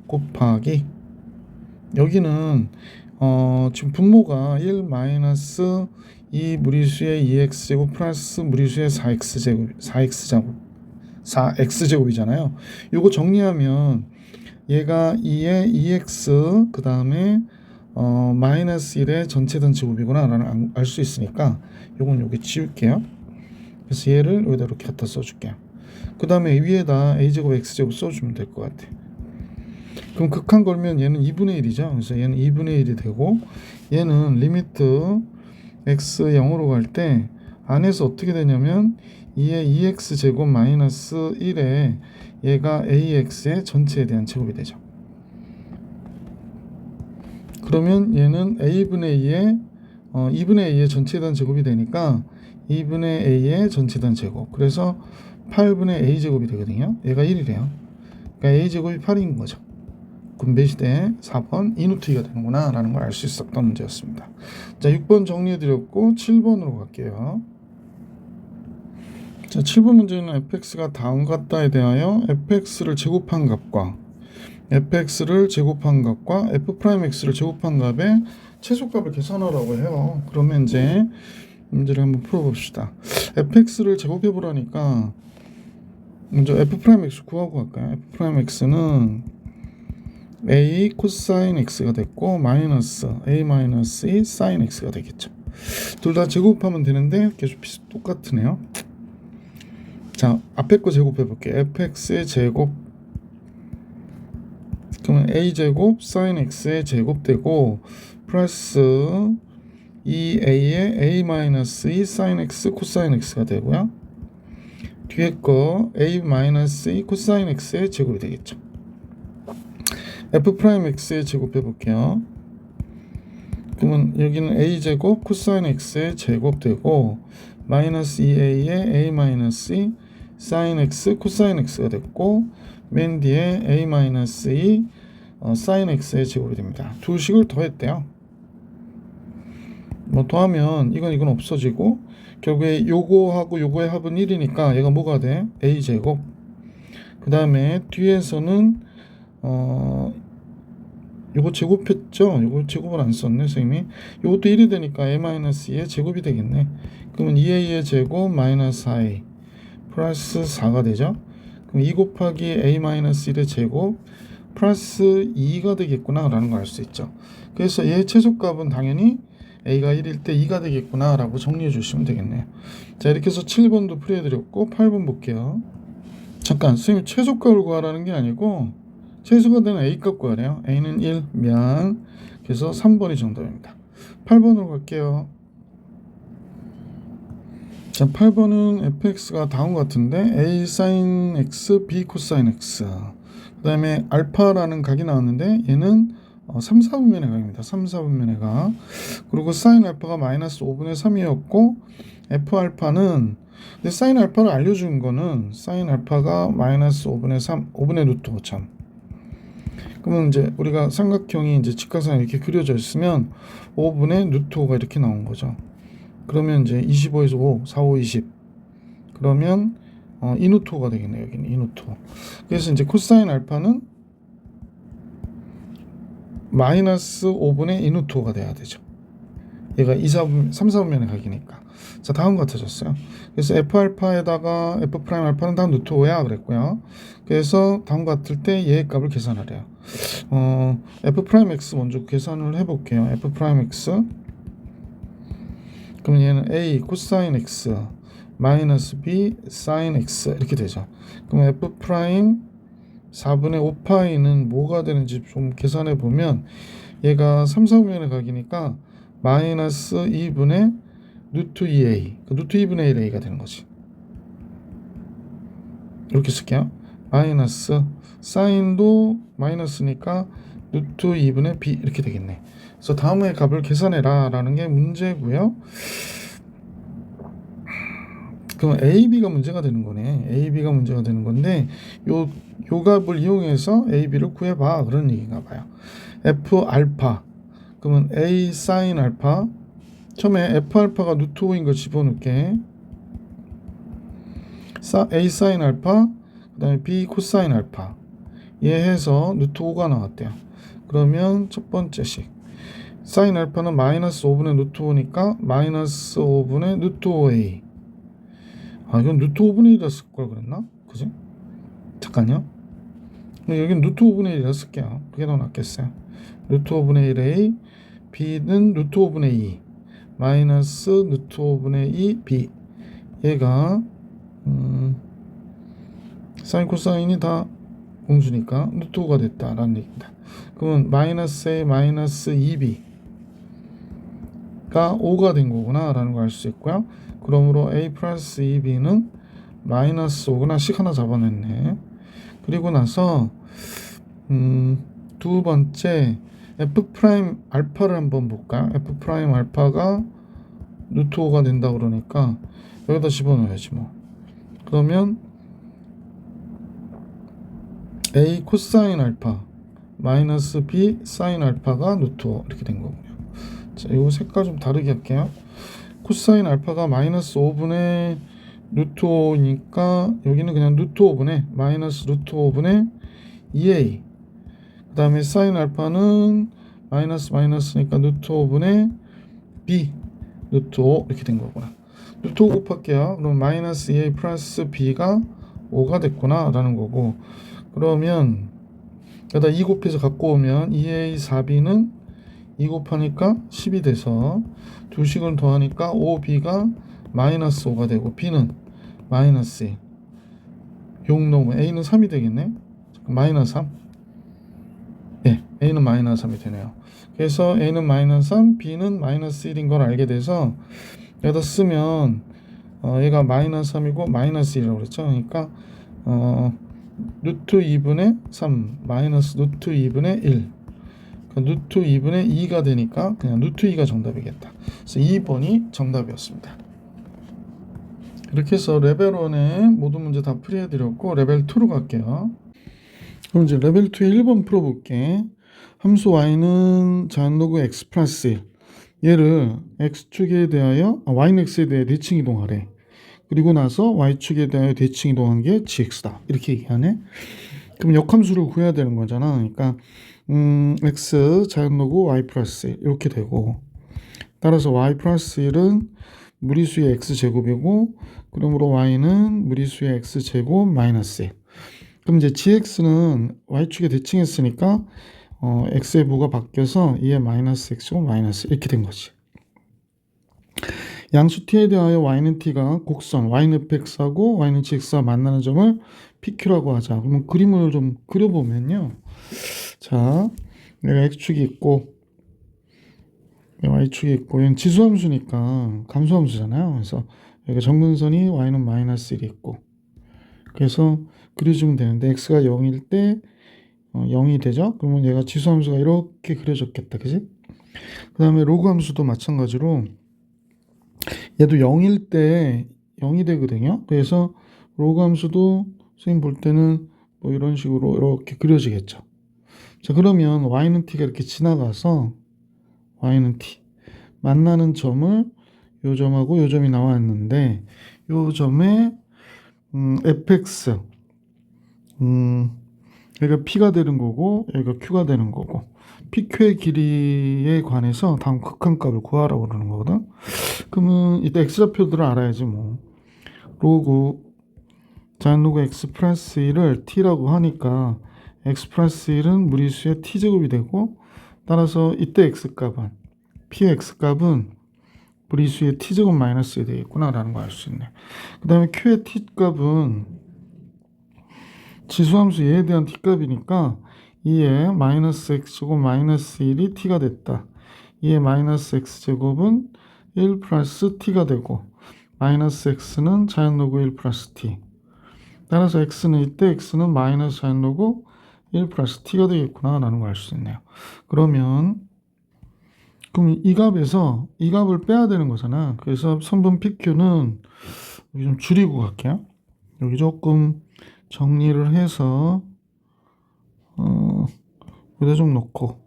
곱하기, 여기는 지금 분모가 1 마이너스 2 무리수의 2x제곱 플러스 무리수의 4x제곱이잖아요. 요거 정리하면 얘가 2의 2x 그 다음에 마이너스 1의 전체단 제곱이구나 라는 알 수 있으니까 요건 여기 지울게요. 그래서 얘를 여기다 이렇게 갖다 써줄게요. 그 다음에 위에다 a제곱 x제곱 써주면 될 것 같아. 그럼 극한 걸면 얘는 2분의 1이죠. 그래서 얘는 2분의 1이 되고, 얘는 리미트 x 0으로 갈 때 안에서 어떻게 되냐면 2의 2x 제곱 마이너스 1에 얘가 ax의 전체에 대한 제곱이 되죠. 그러면 얘는 a분의 2의 2분의 a의 전체에 대한 제곱이 되니까 2분의 a의 전체에 대한 제곱. 그래서 8분의 a 제곱이 되거든요. 얘가 1이래요. 그러니까 a 제곱이 8인 거죠. 그럼 몇이 돼? 4번 2루트 2가 되는구나 라는 걸 알 수 있었던 문제였습니다. 자, 6번 정리해드렸고 7번으로 갈게요. 자, 7번 문제는 fx가 다음과 같다에 대하여 fx를 제곱한 값과 fx를 제곱한 값과 f'x를 제곱한 값의 최소값을 계산하라고 해요. 그러면 이제 문제를 한번 풀어봅시다. fx를 제곱해보라니까 먼저 f'x 구하고 갈까요? f'x는 a 코사인 x가 됐고 마이너스 a 마이너스 2 사인 x가 되겠죠. 둘 다 제곱하면 되는데 계속 똑같으네요. 자, 앞에 거 제곱해 볼게요. fx의 제곱, 그러면 a 제곱 사인 x의 제곱 되고 플러스 2a의 a 마이너스 2 사인 x 코사인 x가 되고요. 뒤에 거 a 마이너스 2 코사인 x의 제곱이 되겠죠. f'x의 제곱해 볼게요. 그러면 여기는 a 제곱 코사인 x의 제곱 되고 마이너스 2a의 a 마이너스 2 사인 x 코사인 x가 됐고 맨 뒤에 a 마이너스 2 사인 x의 제곱이 됩니다. 두 식을 더했대요. 뭐 더하면 이건 없어지고 결국에 요거하고 요거의 합은 1이니까 얘가 뭐가 돼? a 제곱. 그 다음에 뒤에서는 요거 제곱했죠? 요거 제곱을 안 썼네 선생님이. 요것도 1이 되니까 a-2의 제곱이 되겠네. 그러면 2a의 제곱 마이너스 4a 플러스 4가 되죠. 그럼 2 곱하기 a-1의 제곱 플러스 2가 되겠구나 라는 걸 알 수 있죠. 그래서 얘의 최소값은 당연히 a가 1일 때 2가 되겠구나 라고 정리해 주시면 되겠네요. 자, 이렇게 해서 7번도 풀이해드렸고 8번 볼게요. 잠깐, 선생님 최소값을 구하라는 게 아니고 최소가 되는 a값 구하래요. a는 1, 미안. 그래서 3번이 정답입니다. 8번으로 갈게요. 자, 8번은 fx가 다음과 같은데 a sin x, b cosine x. 그 다음에 알파라는 각이 나왔는데 얘는 3, 4분면의 각입니다. 3, 4분면의 각. 그리고 sin 알파가 마이너스 5분의 3이었고 f 알파는 근데 sin 알파를 알려준 거는 sin 알파가 마이너스 5분의 3, 5분의 루트 5 참. 그러면 이제 우리가 삼각형이 이제 직각선이 이렇게 그려져 있으면 5분의 루트 5가 이렇게 나온 거죠. 그러면 이제 25에서 5, 4, 5, 20. 그러면 이누트 5가 되겠네요. 여기는 이누트 5. 그래서 이제 코사인 알파는 마이너스 5분의 이누트 5가 돼야 되죠. 얘가 3, 4분면의 각이니까. 자, 다음과 같아졌어요. 그래서 f 알파에다가 f 프라임 알파는 다 루트 5야 그랬고요. 그래서 다음과 같을 때 얘의 값을 계산하래요. f 프라임 x 먼저 계산을 해볼게요. f 프라임 x. 그러면 얘는 a 코사인 x 마이너스 b 사인 x 이렇게 되죠. 그럼 f 프라임 4분의 5파이는 뭐가 되는지 좀 계산해 보면 얘가 3, 4분면의 각이니까 마이너스 2분의 루트 2a 루트 2분의 1a가 되는 거지. 이렇게 쓸게요. 마이너스 사인도 마이너스니까 루트 2분의 b 이렇게 되겠네. 그래서 다음의 값을 계산해라 라는 게 문제고요. 그럼 a, b가 문제가 되는 거네. a, b가 문제가 되는 건데 요 값을 이용해서 a, b를 구해봐 그런 얘기인가 봐요. f 알파 그러면 a 사인 알파 처음에 f 알파가 루트 5인 걸 집어넣을게. a 사인 알파 그 다음에 b 코사인 알파 얘 해서 루트 5가 나왔대요. 그러면 첫 번째식 사인 알파는 마이너스 5분의 루트 5니까 마이너스 5분의 루트 5a. 이건 루트 5분의 1이라 쓸 걸 그랬나? 그지? 잠깐요. 여기는 루트 5분의 1이라 쓸게요. 그게 더 낫겠어요. 루트 5분의 1a b는 루트 5분의 2 마이너스 루트 5분의 2 b. 얘가 사인 코사인이 다 공수니까 루트 5가 됐다라는 얘기입니다. 그러면 마이너스 a 마이너스 2b가 5가 된 거구나 라는 걸 알 수 있고요. 그러므로 a 플러스 2b는 마이너스 5구나 씩 하나 잡아냈네. 그리고 나서 두 번째 f 프라임 알파를 한번 볼까요? f 프라임 알파가 루트 5가 된다 그러니까 여기다 집어넣어야지 뭐. 그러면 a 코사인 알파 마이너스 b 사인 알파가 루트 5 이렇게 된 거고요. 자, 이거 색깔 좀 다르게 할게요. 코사인 알파가 마이너스 5분의 루트 5니까 여기는 그냥 루트 5분의 마이너스 루트 5분의 2a. 그 다음에 사인 알파는 마이너스 마이너스니까 루트 5분의 b 루트 5 이렇게 된 거구나. 루트 5 곱할게요. 그럼 마이너스 2a 플러스 b가 5가 됐구나 라는 거고. 그러면 여기다 2 곱해서 갖고 오면 2a 4b는 2 곱하니까 10이 돼서 두 식을 더하니까 5b가 마이너스 5가 되고 b는 마이너스 1. 6 넣으면 a는 3이 되겠네. 마이너스 3. 예, a는 마이너스 3이 되네요. 그래서 a는 마이너스 3, b는 마이너스 1인 걸 알게 돼서 여기다 쓰면 얘가 마이너스 3이고 마이너스 1이라고 그랬죠. 그러니까 루트 2분의 3 마이너스 루트 2분의 1 루트 2분의 2가 되니까 그냥 루트 2가 정답이겠다. 그래서 2번이 정답이었습니다. 이렇게 해서 레벨 1의 모든 문제 다 풀이해드렸고 레벨 2로 갈게요. 그럼 이제 레벨 2의 1번 풀어볼게. 함수 y는 자연로그 x 플러스 1 얘를 x축에 대하여 y는 x에 대해 대칭 이동하래. 그리고 나서 y축에 대하여 대칭 이동한 게 gx다 이렇게 얘기하네. 그럼 역함수를 구해야 되는 거잖아. 그러니까 x 자연 로그 y 플러스 1 이렇게 되고, 따라서 y 플러스 1은 무리수의 x제곱이고, 그러므로 y는 무리수의 x제곱 마이너스 1. 그럼 이제 gx는 y축에 대칭했으니까 x의 부가 바뀌어서 2의 마이너스 x제곱 마이너스 이렇게 된 거지. 양수 t에 대하여 y는 t가 곡선 y는 fx하고 y는 gx와 만나는 점을 pq라고 하자. 그러면 그림을 좀 그려보면요. 자, 내가 x축이 있고 y축이 있고, 얘는 지수함수니까 감소함수잖아요. 그래서 여기가 정근선이 y는 마이너스 1이 있고, 그래서 그려주면 되는데 x가 0일 때 0이 되죠. 그러면 얘가 지수함수가 이렇게 그려졌겠다, 그지? 그 다음에 로그 함수도 마찬가지로 얘도 0일 때 0이 되거든요. 그래서 로그 함수도 선생님 볼 때는 뭐 이런 식으로 이렇게 그려지겠죠. 자, 그러면 y는 t가 이렇게 지나가서 y는 t 만나는 점을 요 점하고 요 점이 나왔는데, 요 점에 fx 여기가 p가 되는 거고 여기가 q가 되는 거고, pq의 길이에 관해서 다음 극한값을 구하라고 그러는 거거든. 그러면 이때 x좌표들을 알아야지 뭐. 로그 자연 로그 x 플러스 1을 t라고 하니까 x 플러스 1은 무리수의 t제곱이 되고, 따라서 이때 x값은 p의 x값은 무리수의 t제곱 마이너스 1이 되겠구나 라는 걸 알 수 있네. 그 다음에 q의 t값은 지수함수 얘에 대한 t값이니까 2의 마이너스 x제곱 마이너스 1이 t가 됐다. 2의 마이너스 x제곱은 1 플러스 t가 되고, 마이너스 x는 자연 로그 1 플러스 t. 따라서 x는 이때 x는 마이너스 자연 로그 1 플러스 t가 되겠구나 라는 걸 알 수 있네요. 그럼 이 값에서 이 값을 빼야 되는 거잖아. 그래서 성분 PQ는 여기 좀 줄이고 갈게요. 여기 조금 정리를 해서 여기다 좀 넣고,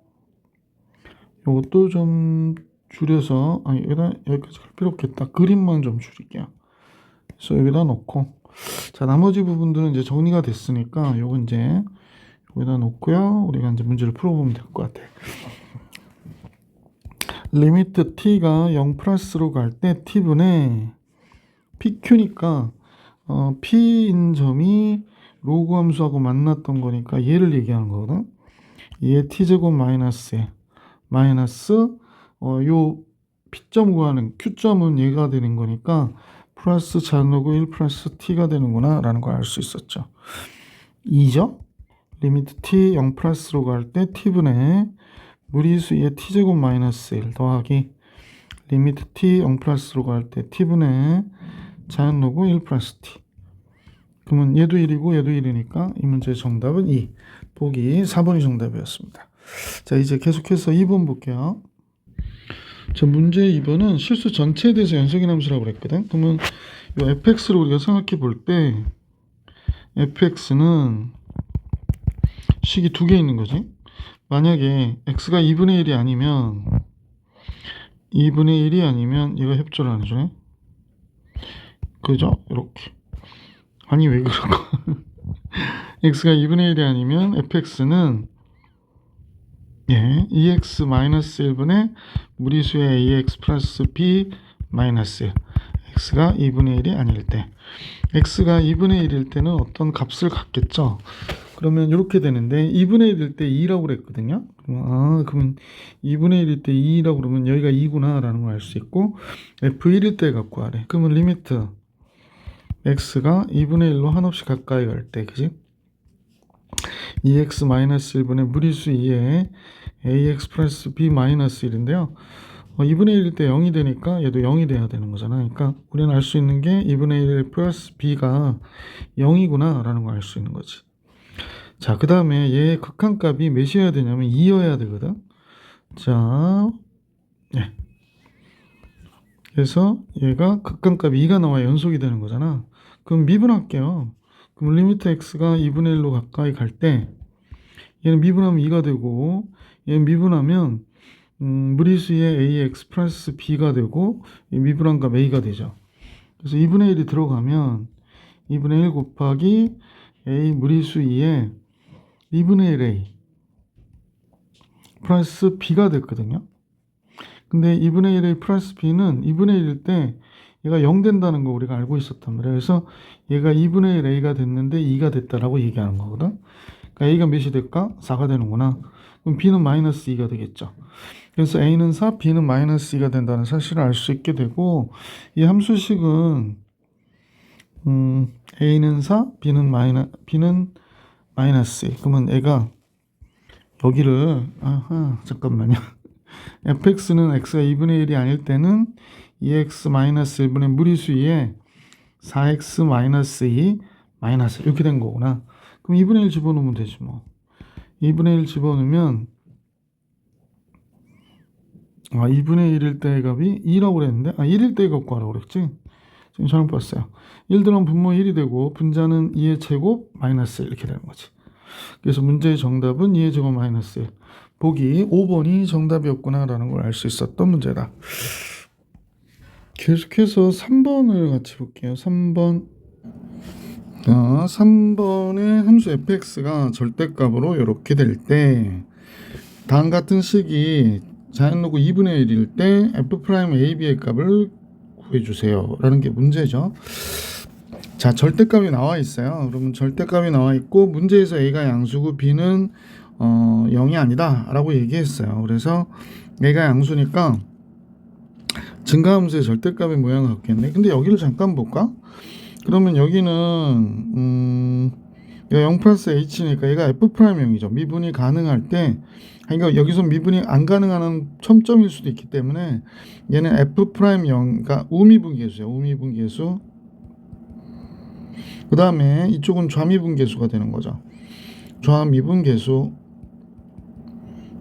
이것도 좀 줄여서, 여기까지 갈 필요 없겠다. 그림만 좀 줄일게요. 그래서 여기다 넣고, 자, 나머지 부분들은 이제 정리가 됐으니까 요건 이제 여기다 놓고요. 우리가 이제 문제를 풀어보면 될 것 같아. 리미트 t가 0 플러스로 갈 때 t분의 pq니까 p인 점이 로그 함수하고 만났던 거니까 얘를 얘기하는 거거든. 얘 t제곱 마이너스 요 p점 구하는 q점은 얘가 되는 거니까 플러스 자연 로그 1 플러스 t가 되는구나 라는 걸 알 수 있었죠. 2죠. 리미트 t 0 플러스로 갈 때 t분의 무리수의 t제곱 마이너스 1 더하기 리미트 t 0 플러스로 갈 때 t분의 자연 로그 1 플러스 t. 그러면 얘도 1이고 얘도 1이니까 이 문제의 정답은 2. 보기 4번이 정답이었습니다. 자, 이제 계속해서 2번 볼게요. 자, 문제 2번은 실수 전체에 대해서 연속인 함수라고 그랬거든. 그러면 이 fx를 우리가 생각해 볼 때 fx는 식이 두 개 있는 거지. 만약에 x가 2분의 1이 아니면 2분의 1이 아니면 얘가 협조를 안 해주네. 그죠? 이렇게. 아니 왜 그럴까? x가 2분의 1이 아니면 fx는 2x-1분의 무리수의 ax 플러스 b 마이너스 1. x가 2분의 1이 아닐 때. x가 2분의 1일 때는 어떤 값을 갖겠죠? 그러면 이렇게 되는데 2분의 1일 때 2라고 그랬거든요. 그러면 2분의 1일 때 2라고 그러면 여기가 2구나 라는 걸 알 수 있고, f1일 때 갖고 하래. 그러면 리미트 x가 2분의 1로 한없이 가까이 갈 때, 그지? 2x-1분의 무리수 2에 ax 플러스 b 마이너스 1인데요. 2분의 1일 때 0이 되니까 얘도 0이 돼야 되는 거잖아. 그러니까 우리는 알 수 있는 게 2분의 1 플러스 b가 0이구나 라는 걸 알 수 있는 거지. 자, 그 다음에 얘의 극한값이 몇이어야 되냐면 2여야 되거든. 자, 네. 그래서 얘가 극한값이 2가 나와야 연속이 되는 거잖아. 그럼 미분할게요. 그럼 리미트 x가 2분의 1로 가까이 갈 때 얘는 미분하면 2가 되고, 얘는 미분하면 무리수의 ax 플러스 b가 되고, 미분한 값 a가 되죠. 그래서 2분의 1이 들어가면 2분의 1 곱하기 a 무리수 2에 2분의 1a 플러스 b가 됐거든요. 근데 2분의 1의 플러스 b는 2분의 1일 때 얘가 0 된다는 거 우리가 알고 있었단 말이에요. 그래서 얘가 2분의 1 a가 됐는데 2가 됐다라고 얘기하는 거거든. 그러니까 a가 몇이 될까? 4가 되는구나. 그럼 b는 마이너스 2가 되겠죠. 그래서 a는 4, b는 마이너스 2가 된다는 사실을 알 수 있게 되고, 이 함수식은 a는 4, b는 마이너스 2. 그러면 얘가 여기를 잠깐만요. fx는 x가 2분의 1이 아닐 때는 2x 마이너스 1분의 무리수 2에 4x 마이너스 2 마이너스 이렇게 된 거구나. 그럼 2분의 1 집어넣으면 되지 뭐. 2분의 1 집어넣으면 2분의 1일 때의 값이 2라고 그랬는데 1일 때의 값 구하라고 그랬지. 지금 잘못 봤어요. 1 들어가면 분모 1이 되고 분자는 2의 제곱 마이너스 1 이렇게 되는 거지. 그래서 문제의 정답은 2의 제곱 마이너스 1. 보기 5번이 정답이었구나 라는 걸 알 수 있었던 문제다. 계속해서 3번을 같이 볼게요. 3번. 3번의 함수 fx가 절대값으로 이렇게 될 때 다음 같은 식이 자연로그 2분의 1일 때 f'ab의 값을 구해주세요 라는 게 문제죠. 자, 절대값이 나와 있어요. 그러면 절대값이 나와 있고 문제에서 a가 양수고 b는 0이 아니다 라고 얘기했어요. 그래서 a가 양수니까 증가함수의 절대값의 모양을 갖겠네. 근데 여기를 잠깐 볼까? 그러면 여기는 얘가 0 플러스 h니까 얘가 f'0이죠. 미분이 가능할 때, 그러니까 여기서 미분이 안 가능한 첨점일 수도 있기 때문에 얘는 f'0, 그러니까 우미분계수예요. 우미분계수. 그 다음에 이쪽은 좌미분계수가 되는 거죠. 좌미분계수.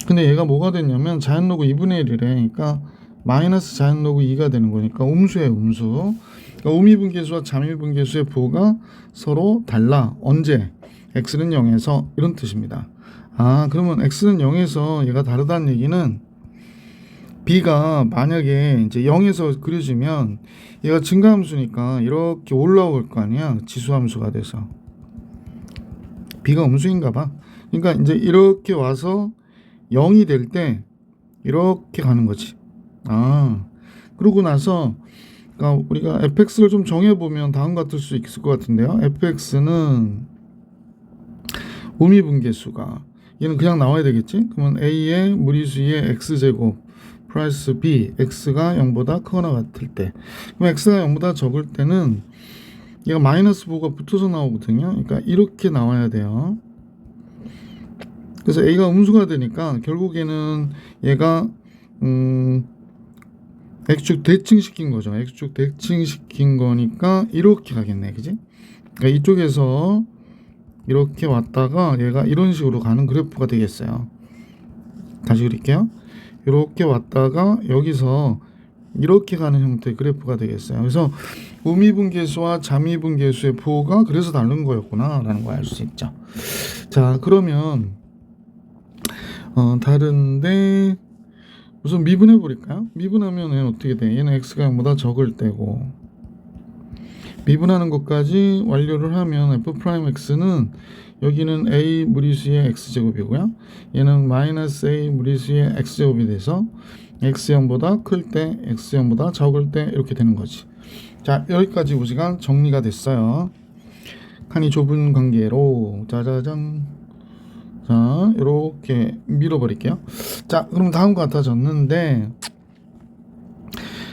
근데 얘가 뭐가 됐냐면 자연로그 2분의 1이래. 그러니까 마이너스 자연로그 2가 되는 거니까 음수예요. 음수. 그러니까 우미분계수와 자미분계수의 부호가 서로 달라. 언제? x는 0에서 이런 뜻입니다. 그러면 x는 0에서 얘가 다르다는 얘기는 b가 만약에 이제 0에서 그려지면 얘가 증가함수니까 이렇게 올라올 거 아니야. 지수함수가 돼서. b가 음수인가 봐. 그러니까 이제 이렇게 와서 0이 될 때 이렇게 가는 거지. 그러고 나서 그러니까 우리가 fx를 좀 정해보면 다음 같을 수 있을 것 같은데요. fx는 우미분계수가 얘는 그냥 나와야 되겠지. 그러면 a의 무리수의 x제곱 플러스 b, x가 0보다 크거나 같을 때, 그럼 x가 0보다 적을 때는 얘가 마이너스 부호가 붙어서 나오거든요. 그러니까 이렇게 나와야 돼요. 그래서 a가 음수가 되니까 결국에는 얘가 x축 대칭시킨 거죠. x축 대칭시킨 거니까 이렇게 가겠네. 그지? 그러니까 이쪽에서 이렇게 왔다가 얘가 이런 식으로 가는 그래프가 되겠어요. 다시 그릴게요. 이렇게 왔다가 여기서 이렇게 가는 형태의 그래프가 되겠어요. 그래서 우미분계수와 자미분계수의 부호가 그래서 다른 거였구나 라는 걸 알 수 있죠. 자, 그러면 다른데 우선 미분해 버릴까요? 미분하면 얘는 어떻게 돼? 얘는 x가 0보다 적을 때고, 미분하는 것까지 완료를 하면 f'x는 여기는 a 무리수의 x제곱이고요. 얘는 마이너스 a 무리수의 x제곱이 돼서 x0보다 클 때, x0보다 적을 때 이렇게 되는 거지. 자, 여기까지 우리가 정리가 됐어요. 칸이 좁은 관계로 짜자잔. 자, 이렇게 밀어버릴게요. 자, 그럼 다음과 같아졌는데,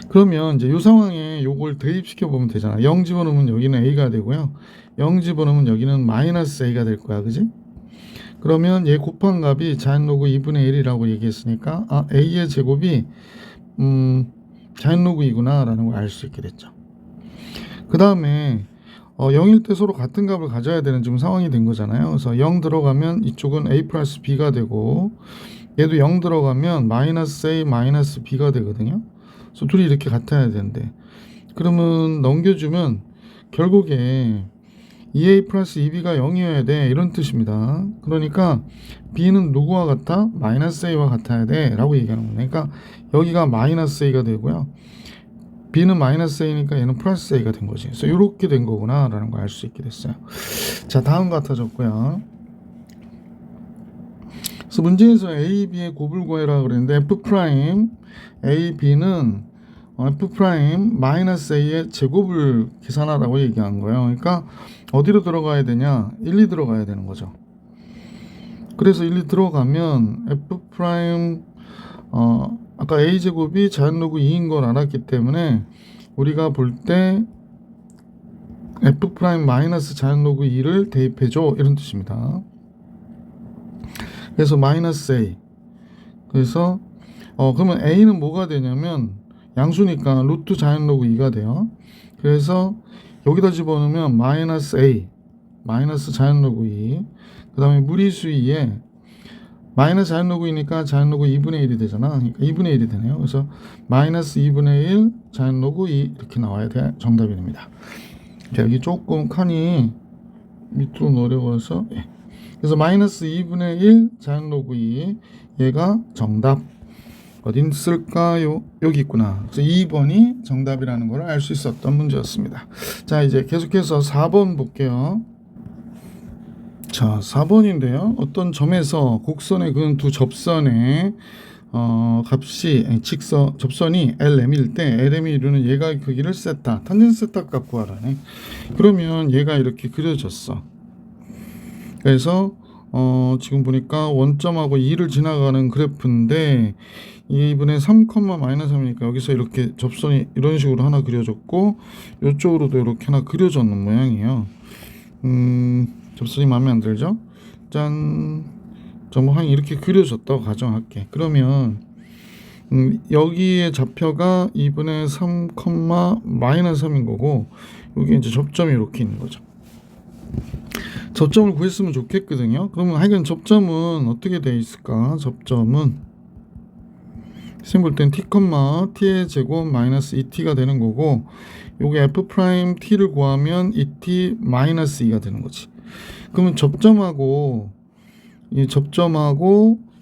그러면 이제 이 상황에 요걸 대입시켜 보면 되잖아. 0 집어넣으면 여기는 a가 되고요. 0 집어넣으면 여기는 마이너스 a가 될 거야. 그지? 그러면 얘 곱한 값이 자연로그 2분의 1이라고 얘기했으니까 a의 제곱이 자연로그 2구나 라는 걸 알 수 있게 됐죠. 그 다음에 0일 때 서로 같은 값을 가져야 되는 지금 상황이 된 거잖아요. 그래서 0 들어가면 이쪽은 a 플러스 b가 되고, 얘도 0 들어가면 마이너스 a 마이너스 b가 되거든요. 그래서 둘이 이렇게 같아야 되는데, 그러면 넘겨주면 결국에 2a 플러스 2b가 0이어야 돼 이런 뜻입니다. 그러니까 b는 누구와 같아? 마이너스 a와 같아야 돼 라고 얘기하는 거예요. 그러니까 여기가 마이너스 a가 되고요, b는 마이너스 a니까 얘는 플러스 a가 된 거지. 그래서 이렇게 된 거구나 라는 걸 알 수 있게 됐어요. 자, 다음 같아졌고요. 그래서 문제에서 A, B의 곱을 구해라 그랬는데 F 프라임 A, B는 F 프라임 마이너스 A의 제곱을 계산하라고 얘기한 거예요. 그러니까 어디로 들어가야 되냐? 1, 2 들어가야 되는 거죠. 그래서 1, 2 들어가면 F 프라임 아까 A 제곱이 자연 로그 2인 걸 알았기 때문에 우리가 볼 때 F 프라임 마이너스 자연 로그 2를 대입해줘 이런 뜻입니다. 그래서 마이너스 A. 그래서 그러면 A는 뭐가 되냐면 양수니까 루트 자연 로그 2가 돼요. 그래서 여기다 집어넣으면 마이너스 A 마이너스 자연 로그 2. 그 다음에 무리수 2에 마이너스 자연 로그 2니까 자연 로그 2분의 1이 되잖아. 그러니까 2분의 1이 되네요. 그래서 마이너스 2분의 1 자연 로그 2 이렇게 나와야 돼. 정답이 됩니다. 자, 여기 조금 칸이 밑으로 내려와서 그래서 마이너스 2분의 1 자연 로그 2 얘가 정답. 어디 있을까요? 여기 있구나. 그래서 2번이 정답이라는 걸 알 수 있었던 문제였습니다. 자, 이제 계속해서 4번 볼게요. 자, 4번인데요. 어떤 점에서 곡선에 그은 두 접선의 값이 접선이 LM일 때 LM이 이루는 예각의 크기를 세타, 탄젠트 세타 값 구하라네. 그러면 얘가 이렇게 그려졌어. 그래서 지금 보니까 원점하고 2를 지나가는 그래프인데 2분의 3, 마이너스 3이니까 여기서 이렇게 접선이 이런 식으로 하나 그려졌고 이쪽으로도 이렇게 하나 그려졌는 모양이에요. 접선이 마음에 안 들죠? 짠, 점호항이 이렇게 그려졌다고 가정할게. 그러면 여기에 좌표가 2분의 3, 마이너스 3인 거고 여기 이제 접점이 이렇게 있는 거죠. 접점을 구했으면 좋겠거든요. 그러면 하여간 접점은 어떻게 되어 있을까? 접점은 선생님 볼 땐 t, t의 제곱 마이너스 2t가 되는 거고 요게 f 프라임 t를 구하면 2t 마이너스 2가 되는 거지. 그러면 접점하고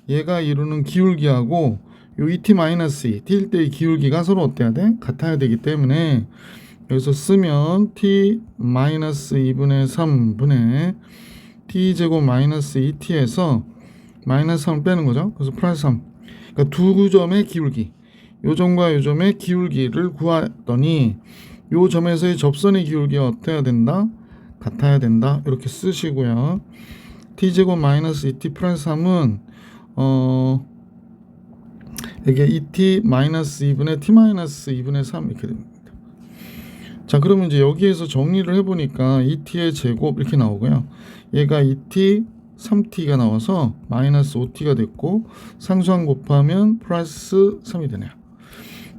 얘가 이루는 기울기하고 요 2t 마이너스 2 t일 때의 기울기가 서로 어때야 돼? 같아야 되기 때문에 여기서 쓰면 t 마이너스 2분의 3분의 t 제곱 마이너스 2t에서 마이너스 3을 빼는 거죠. 그래서 플러스 3. 그러니까 두 점의 기울기, 요 점과 요 점의 기울기를 구하더니 요 점에서의 접선의 기울기가 어때야 된다? 같아야 된다. 이렇게 쓰시고요. t 제곱 마이너스 2t 플러스 3은 이게 2t 마이너스 2분의 t 마이너스 2분의 3 이렇게 됩니다. 자, 그러면 이제 여기에서 정리를 해보니까 2t의 제곱 이렇게 나오고요. 얘가 2t 3t가 나와서 마이너스 5t가 됐고 상수항 곱하면 플러스 3이 되네요.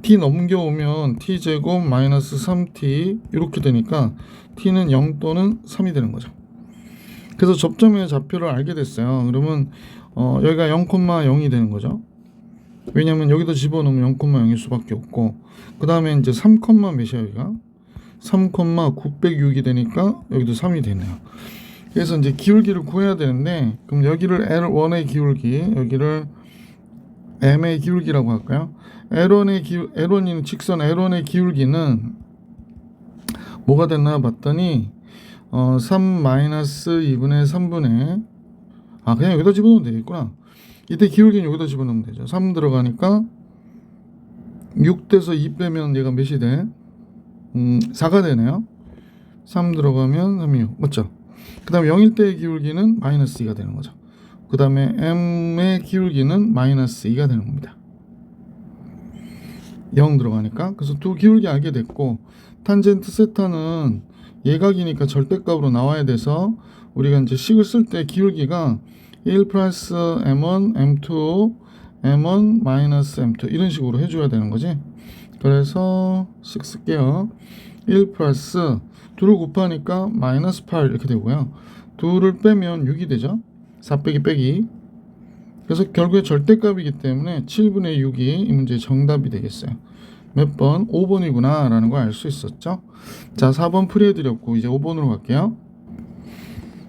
t 넘겨오면 t제곱 마이너스 3t 이렇게 되니까 t는 0 또는 3이 되는 거죠. 그래서 접점의 좌표를 알게 됐어요. 그러면 여기가 0,0이 되는 거죠. 왜냐면 여기다 집어넣으면 0,0일 수밖에 없고 그 다음에 이제 3, 몇이야 여기가 3,906이 되니까 여기도 3이 되네요. 그래서 이제 기울기를 구해야 되는데 그럼 여기를 L1의 기울기, 여기를 M의 기울기라고 할까요? L1인 직선 L1의 기울기는 뭐가 됐나 봤더니 3-2분의 3분의 그냥 여기다 집어넣으면 되겠구나. 이때 기울기는 여기다 집어넣으면 되죠. 3 들어가니까 6대에서 2 빼면 얘가 몇이 돼? 4가 되네요. 3 들어가면 3이 6 맞죠? 그 다음에 0일 때의 기울기는 마이너스 2가 되는 거죠. 그 다음에 M의 기울기는 마이너스 2가 되는 겁니다. 0 들어가니까. 그래서 두 기울기 알게 됐고 탄젠트 세타는 예각이니까 절대값으로 나와야 돼서 우리가 이제 식을 쓸 때 기울기가 1 플러스 M1, M2, M1 마이너스 M2 이런 식으로 해줘야 되는 거지. 그래서 식 쓸게요. 1 플러스 2를 곱하니까 마이너스 8 이렇게 되고요. 2를 빼면 6이 되죠. 4 빼기. 그래서 결국에 절대값이기 때문에 7분의 6이 이 문제의 정답이 되겠어요. 몇 번? 5번이구나 라는 걸 알 수 있었죠. 자, 4번 풀이해드렸고 이제 5번으로 갈게요.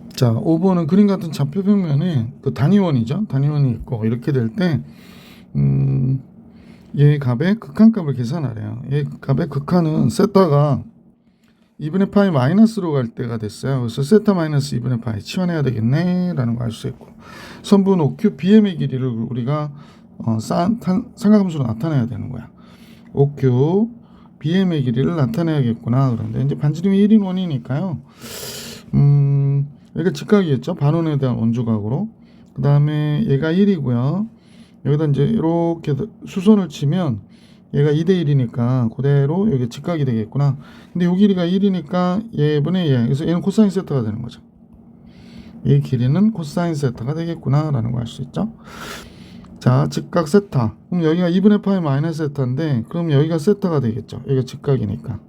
자, 5번은 그림 같은 좌표 평면에 그 단위원이죠. 단위원이 있고 이렇게 될 때 얘 값의 극한값을 계산하래요. 얘 값의 극한은 세타가 2분의 파이 마이너스로 갈 때가 됐어요. 그래서 세타 마이너스 2분의 파이 치환해야 되겠네 라는 거 알 수 있고, 선분 OQ BM의 길이를 우리가 삼각함수로 나타내야 되는 거야. OQ BM의 길이를 나타내야겠구나. 그런데 이제 반지름이 1인 원이니까요. 여기가 직각이겠죠. 반원에 대한 원주각으로. 그 다음에 얘가 1이고요. 여기다 이제 이렇게 수선을 치면 얘가 2대 1이니까 그대로 여기 직각이 되겠구나. 근데 요 길이가 1이니까 얘분의 얘. 그래서 얘는 코사인 세타가 되는 거죠. 이 길이는 코사인 세타가 되겠구나 라는 거 알 수 있죠. 자, 직각 세타. 그럼 여기가 2분의 파이 마이너스 세타인데, 그럼 여기가 세타가 되겠죠. 여기가 직각이니까.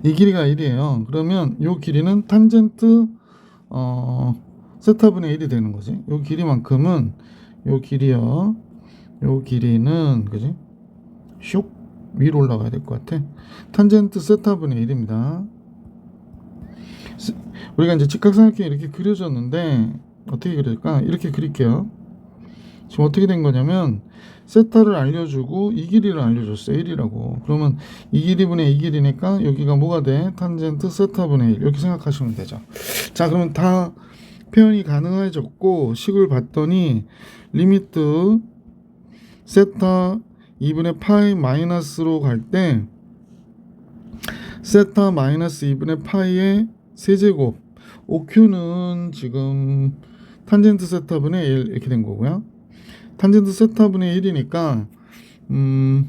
이 길이가 1이에요. 그러면 이 길이는 탄젠트 세타분의 1이 되는 거지. 이 길이만큼은 요 길이요. 요 길이는 그지? 슉 위로 올라가야 될 것 같아. 탄젠트 세타분의 1입니다. 우리가 이제 직각삼각형이 이렇게 그려졌는데 어떻게 그릴까? 이렇게 그릴게요. 지금 어떻게 된 거냐면 세타를 알려주고 이 길이를 알려줬어요. 1이라고. 그러면 이 길이분의 이 길이니까 여기가 뭐가 돼? 탄젠트 세타분의 1 이렇게 생각하시면 되죠. 자, 그러면 다 표현이 가능해졌고, 식을 봤더니 리미트 세타 2분의 파이 마이너스로 갈 때 세타 마이너스 2분의 파이의 세제곱 OQ는 지금 탄젠트 세타분의 1 이렇게 된 거고요. 탄젠트 세타분의 1이니까 그냥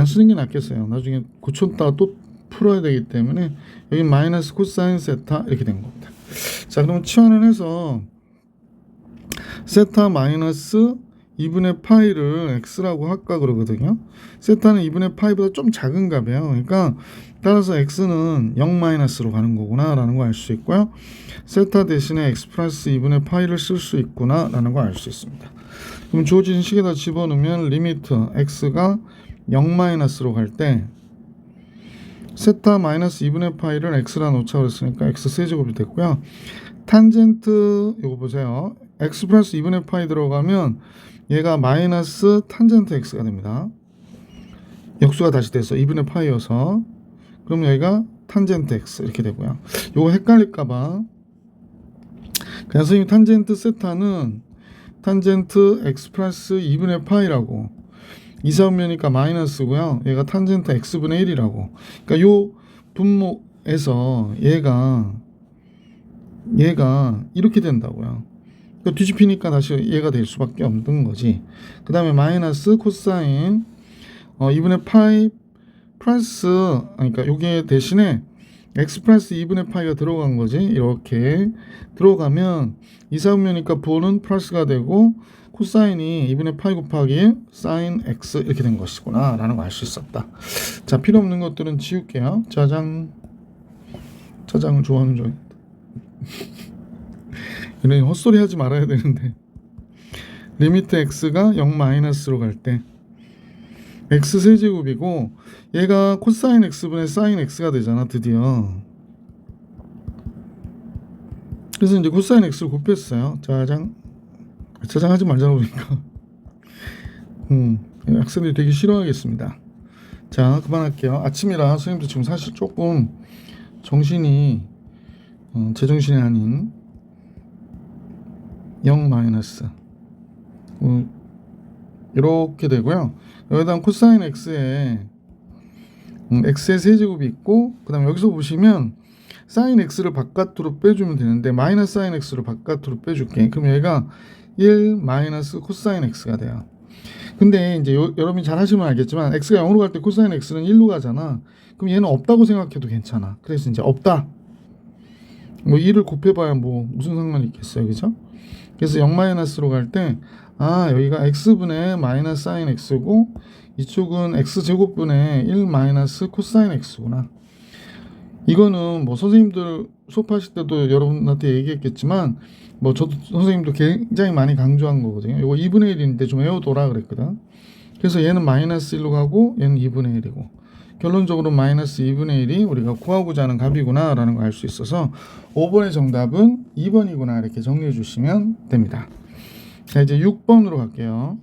쓰는 게 낫겠어요. 나중에 고쳤다가 또 풀어야 되기 때문에 여기 마이너스 코사인 세타 이렇게 된 겁니다. 자, 그러면 치환을 해서 세타 마이너스 2분의 파이를 x라고 할까 그러거든요. 세타는 2분의 파이보다 좀 작은가 봐요. 그러니까 따라서 x는 0 마이너스로 가는 거구나 라는 거 알 수 있고요. 세타 대신에 x 플러스 2분의 파이를 쓸 수 있구나 라는 거 알 수 있습니다. 그럼 주어진 식에다 집어넣으면 리미트 x가 0 마이너스로 갈 때 세타 마이너스 2분의 파이를 x라 놓자 그랬으니까 x 세제곱이 됐고요. 탄젠트 이거 보세요. x 플러스 2분의 파이 들어가면 얘가 마이너스 탄젠트 x가 됩니다. 역수가 다시 돼서 2분의 파이여서, 그럼 여기가 탄젠트 x 이렇게 되고요. 요거 헷갈릴까봐 그냥 선생님 탄젠트 세타는 탄젠트 x 플러스 2분의 파이라고, 이사분면이니까 마이너스고요. 얘가 탄젠트 x분의 1이라고. 그러니까 요 분모에서 얘가 이렇게 된다고요. 그러니까 뒤집히니까 다시 얘가 될 수밖에 없는 거지. 그 다음에 마이너스 코사인 2분의 파이 플러스, 그러니까 요게 대신에 x 플러스 2분의 파이가 들어간 거지. 이렇게 들어가면 이사분면이니까 부호는 플러스가 되고 코사인이 2분의 파이 곱하기 사인 x 이렇게 된 것이구나 라는 거 알 수 있었다. 자, 필요 없는 것들은 지울게요. 짜장을 좋아하는 줄 이런 헛소리 하지 말아야 되는데, 리미트 x가 0 마이너스로 갈 때 x 세제곱이고 얘가 코사인 x분의 사인 x가 되잖아 드디어. 그래서 이제 코사인 x를 곱했어요. 짜장 하지 말자고 그러니까 학생들이 되게 싫어하겠습니다. 자, 그만할게요. 아침이라 선생님도 지금 사실 조금 정신이 제정신이 아닌 0 마이너스 이렇게 되고요. 여기다 코사인 x에 x의 세제곱이 있고, 그 다음에 여기서 보시면 사인 x를 바깥으로 빼주면 되는데 마이너스 사인 x를 바깥으로 빼줄게. 그럼 얘가 1 마이너스 코사인 x가 돼요. 근데 이제 여러분이 잘 하시면 알겠지만 x가 0으로 갈 때 코사인 x는 1로 가잖아. 그럼 얘는 없다고 생각해도 괜찮아. 그래서 이제 없다, 뭐 2를 곱해봐야 뭐 무슨 상관이 있겠어요, 그죠? 그래서 0 마이너스로 갈 때 여기가 x분의 마이너스 사인 x고 이쪽은 x제곱분의 1 마이너스 코사인 x구나. 이거는 뭐 선생님들 수업하실 때도 여러분한테 얘기했겠지만 뭐 저도 선생님도 굉장히 많이 강조한 거거든요. 이거 2분의 1인데 좀 외워둬라 그랬거든. 그래서 얘는 마이너스 1로 가고 얘는 2분의 1이고 결론적으로 마이너스 2분의 1이 우리가 구하고자 하는 값이구나 라는 걸 알 수 있어서 5번의 정답은 2번이구나 이렇게 정리해 주시면 됩니다. 자, 이제 6번으로 갈게요.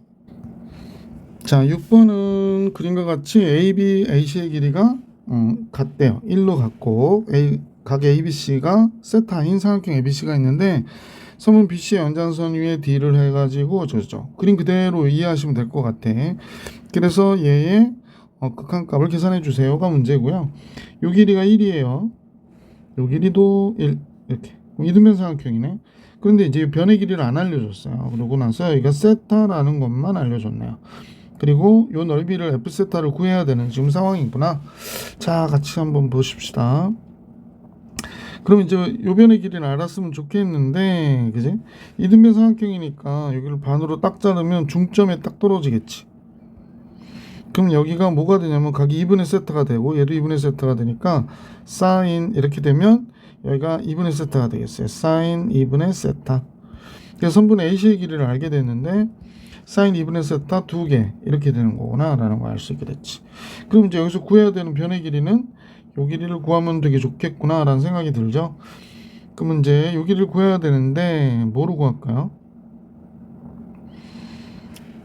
자, 6번은 그림과 같이 AB, AC의 길이가 같대요. 1로 같고 각 ABC가 세타인 삼각형 ABC가 있는데 선분 BC의 연장선 위에 D를 해가지고 저죠. 그림 그대로 이해하시면 될 것 같아. 그래서 얘의 극한값을 계산해 주세요가 문제고요. 요 길이가 1이에요. 요 길이도 1 이렇게 이등변 삼각형이네. 그런데 이제 변의 길이를 안 알려줬어요. 그러고 나서 여기가 세타라는 것만 알려줬네요. 그리고 요 넓이를 F 세타를 구해야 되는 지금 상황이구나. 자, 같이 한번 보십시다. 그럼 이제 요 변의 길이를 알았으면 좋겠는데, 그지? 이등변 삼각형이니까 여기를 반으로 딱 자르면 중점에 딱 떨어지겠지. 그럼 여기가 뭐가 되냐면 각이 2분의 세타가 되고 얘도 2분의 세타가 되니까 사인 이렇게 되면 여기가 2분의 세타가 되겠어요. 사인 2분의 세타. 그래서 선분 AC의 길이를 알게 됐는데 사인 2분의 세타 2개 이렇게 되는 거구나 라는 걸 알 수 있게 됐지. 그럼 이제 여기서 구해야 되는 변의 길이는 요 길이를 구하면 되게 좋겠구나 라는 생각이 들죠. 그럼 이제 요 길이를 구해야 되는데 뭐로 구할까요?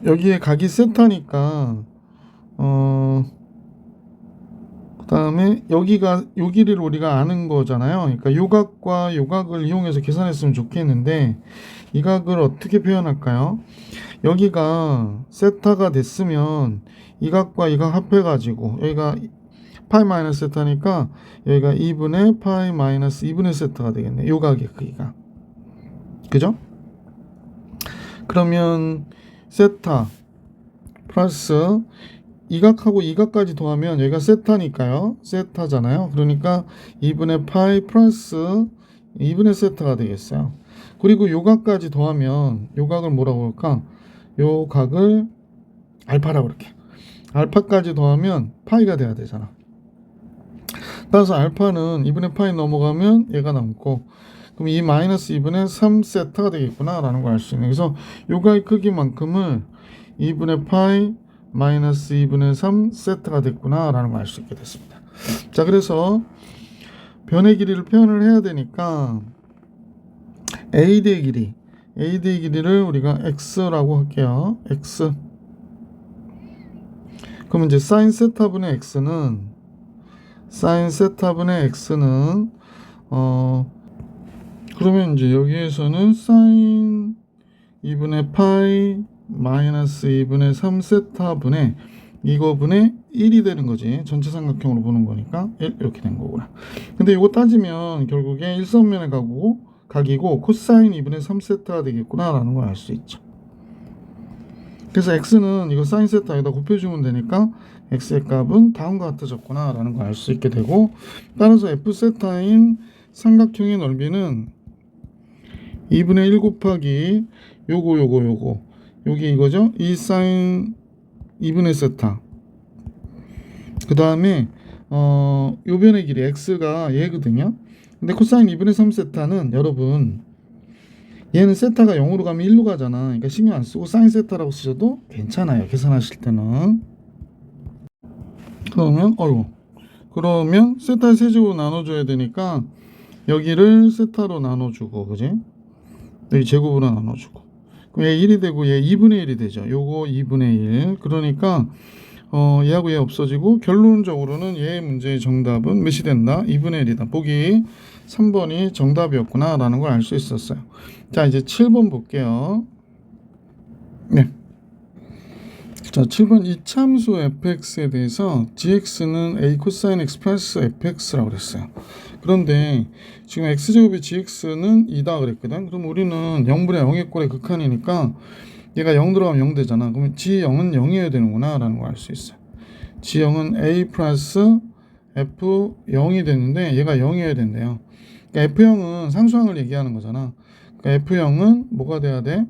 여기에 각이 세타니까 그 다음에 여기가 요 길이를 우리가 아는 거잖아요. 그러니까 요 각과 요 각을 이용해서 계산했으면 좋겠는데 이 각을 어떻게 표현할까요? 여기가 세타가 됐으면 이 각과 이 각 합해가지고 여기가 파이 마이너스 세타니까 여기가 2분의 파이 마이너스 2분의 세타가 되겠네. 요 각의 크기가. 그죠? 그러면 세타 플러스 이 각하고 이 각까지 더하면 여기가 세타니까요. 세타잖아요. 그러니까 2분의 파이 플러스 2분의 세타가 되겠어요. 그리고 요 각까지 더하면 요 각을 뭐라고 할까? 요 각을 알파라고 그렇게. 알파까지 더하면 파이가 돼야 되잖아. 따라서 알파는 2분의 파이 넘어가면 얘가 남고 그럼 이 마이너스 2분의 3 세타가 되겠구나 라는 걸 알 수 있네. 그래서 요 각의 크기만큼을 2분의 파이 마이너스 2분의 3 세트가 됐구나 라는 걸 알 수 있게 됐습니다. 자, 그래서 변의 길이를 표현을 해야 되니까 AD의 길이를 우리가 X라고 할게요. X. 그럼 이제 사인 세타분의 X는 그러면 이제 여기에서는 사인 2분의 파이 마이너스 2분의 3 세타분의 이거분의 1이 되는 거지. 전체 삼각형으로 보는 거니까 1 이렇게 된 거구나. 근데 이거 따지면 결국에 일선면의 각이고 코사인 2분의 3 세타가 되겠구나 라는 걸 알 수 있죠. 그래서 x는 이거 사인 세타에다 곱해주면 되니까 x의 값은 다음과 같아졌구나 라는 걸 알 수 있게 되고 따라서 f 세타인 삼각형의 넓이는 2분의 1 곱하기 요거 여기 이거죠. 이 사인 2분의 세타 그 다음에 요 변의 길이 x가 얘거든요. 근데 코사인 2분의 3 세타는 여러분 얘는 세타가 0으로 가면 1로 가잖아. 그러니까 신경 안 쓰고 사인 세타라고 쓰셔도 괜찮아요. 계산하실 때는. 그러면 세타의 세제곱으로 나눠줘야 되니까 여기를 세타로 나눠주고 그지? 여기 제곱으로 나눠주고 그럼 얘 1이 되고 얘 2분의 1이 되죠. 요거 2분의 1 그러니까 얘하고 얘 없어지고 결론적으로는 얘 문제의 정답은 몇이 된다? 2분의 1이다. 보기 3번이 정답이었구나 라는 걸 알 수 있었어요. 자, 이제 7번 볼게요. 네. 자, 7번 이참수 fx에 대해서 gx는 a 코사인 x 플러스 fx라고 그랬어요. 그런데 지금 x제곱의 gx는 2다 그랬거든. 그럼 우리는 0분의 0의 꼴의 극한이니까 얘가 0 들어가면 0 되잖아. 그러면 g0은 0이어야 되는구나 라는 걸 알 수 있어요. g0은 a 플러스 f0이 됐는데 얘가 0이어야 된대요. 그러니까 f0은 상수항을 얘기하는 거잖아. 그러니까 f0은 뭐가 돼야 돼?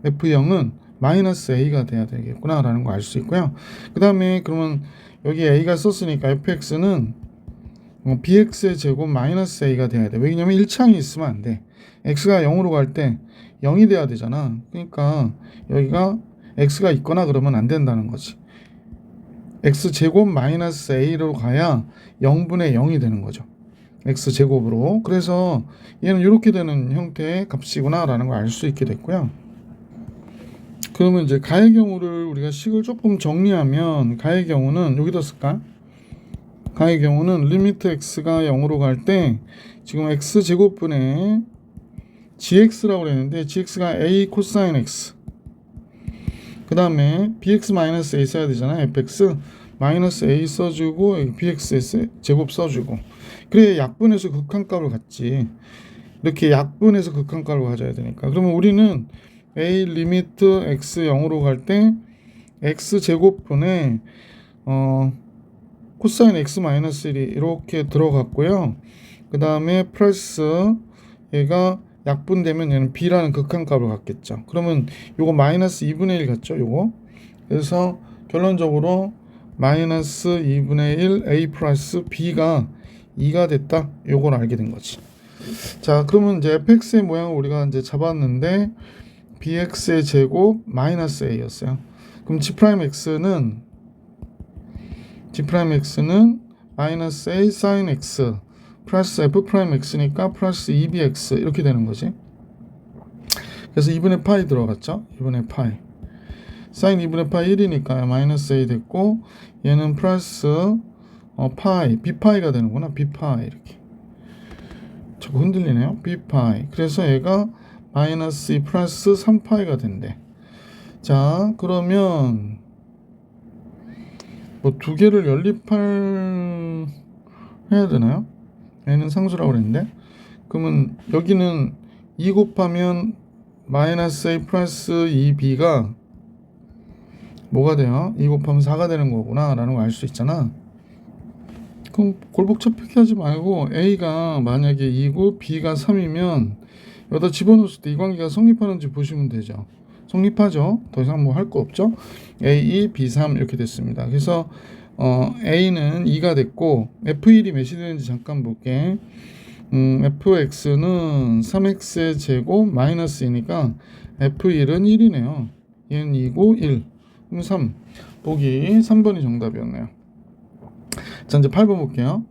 f0은 마이너스 a가 돼야 되겠구나 라는 걸 알 수 있고요. 그 다음에 그러면 여기 a가 썼으니까 fx는 bx의 제곱 마이너스 a가 돼야 돼. 왜냐면 1창이 있으면 안 돼. x가 0으로 갈 때 0이 돼야 되잖아. 그러니까 여기가 x가 있거나 그러면 안 된다는 거지. x제곱 마이너스 a로 가야 0분의 0이 되는 거죠. x제곱으로. 그래서 얘는 이렇게 되는 형태의 값이구나 라는 걸 알 수 있게 됐고요. 그러면 이제 가의 경우를 우리가 식을 조금 정리하면 가의 경우는 여기다 쓸까? 가의 경우는 리미트 x가 0으로 갈 때 지금 x제곱분의 gx라고 그랬는데 gx가 a 코사인 x 그 다음에 bx 마이너스 a 써야 되잖아. fx 마이너스 a 써주고 bx 제곱 써주고 그래 약분해서 극한값을 갖지. 이렇게 약분해서 극한값을 가져야 되니까. 그러면 우리는 a 리미트 x 0으로 갈 때 x 제곱분의 코사인 x 마이너스 1이 이렇게 들어갔고요. 그 다음에 플러스 얘가 약분되면 얘는 b라는 극한값을 갖겠죠. 그러면 요거 마이너스 2분의 1 같죠, 요거. 그래서 결론적으로 마이너스 2분의 1 a 플러스 b가 2가 됐다. 요걸 알게 된 거지. 자, 그러면 이제 fx의 모양을 우리가 이제 잡았는데 bx의 제곱 마이너스 a였어요. 그럼 g'x는 마이너스 a sin x 플러스 f'x니까 플러스 2bx 이렇게 되는 거지. 그래서 2분의 파이 들어갔죠. 2분의 파이 sin 2분의 파이 1이니까 마이너스 a 됐고 얘는 플러스 파이 b파이가 되는구나. b파이 이렇게 자꾸 흔들리네요. b파이 그래서 얘가 마이너스 2 플러스 3파이가 된대. 자, 그러면 뭐 두 개를 연립할 해야 되나요? 얘는 상수라고 그랬는데 그러면 여기는 2 곱하면 마이너스 a 플러스 2b가 뭐가 돼요? 2 곱하면 4가 되는 거구나 라는 걸 알 수 있잖아. 그럼 골복잡하게 하지 말고 a가 만약에 2고 b가 3이면 여기다 집어넣었을 때 이 관계가 성립하는지 보시면 되죠. 성립하죠. 더 이상 뭐 할 거 없죠. A2, B3 이렇게 됐습니다. 그래서 A는 2가 됐고 F1이 몇이 되는지 잠깐 볼게. fx는 3x의 제곱 마이너스 2니까 f1은 1이네요. 얘는 2고 1. 그럼 3. 보기 3번이 정답이었네요. 자, 이제 8번 볼게요.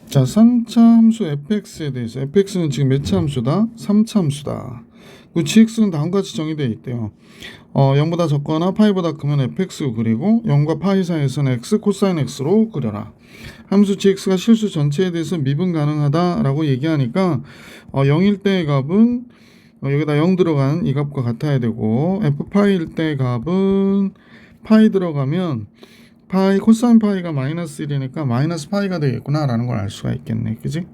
자, 3차 함수 fx에 대해서 fx는 지금 몇 차 함수다? 3차 함수다. 그 gx는 다음과 같이 정의되어 있대요. 0보다 적거나 파이보다 크면 fx로 그리고 0과 파이 사이에서는 x 코사인 x로 그려라. 함수 gx가 실수 전체에 대해서 미분 가능하다라고 얘기하니까 0일 때의 값은 여기다 0 들어간 이 값과 같아야 되고 f파이일 때의 값은 파이 들어가면 파이 코사인 파이가 마이너스 1이니까 마이너스 파이가 되겠구나 라는 걸 알 수가 있겠네. 그지?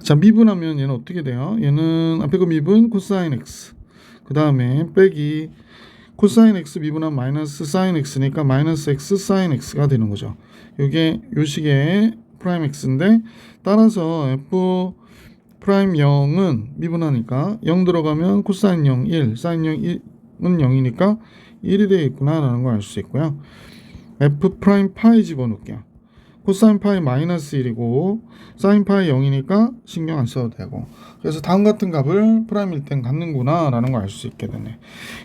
자, 미분하면 얘는 어떻게 돼요? 얘는 앞에 거 미분 코사인 x 그 다음에 빼기 코사인 x 미분하면 마이너스 사인 x니까 마이너스 x 사인 x가 되는 거죠. 요게 요식의 프라임 x인데 따라서 f 프라임 0은 미분하니까 0 들어가면 코사인 0 1 사인 0 1은 0이니까 1이 되겠구나 라는 걸 알 수 있고요. f 프라임 파이 집어넣을게요. 코사인 파이 마이너스 1이고 사인 파이 0이니까 신경 안 써도 되고 그래서 다음 같은 값을 프라임일 땐 갖는구나 라는 걸 알 수 있게 되네.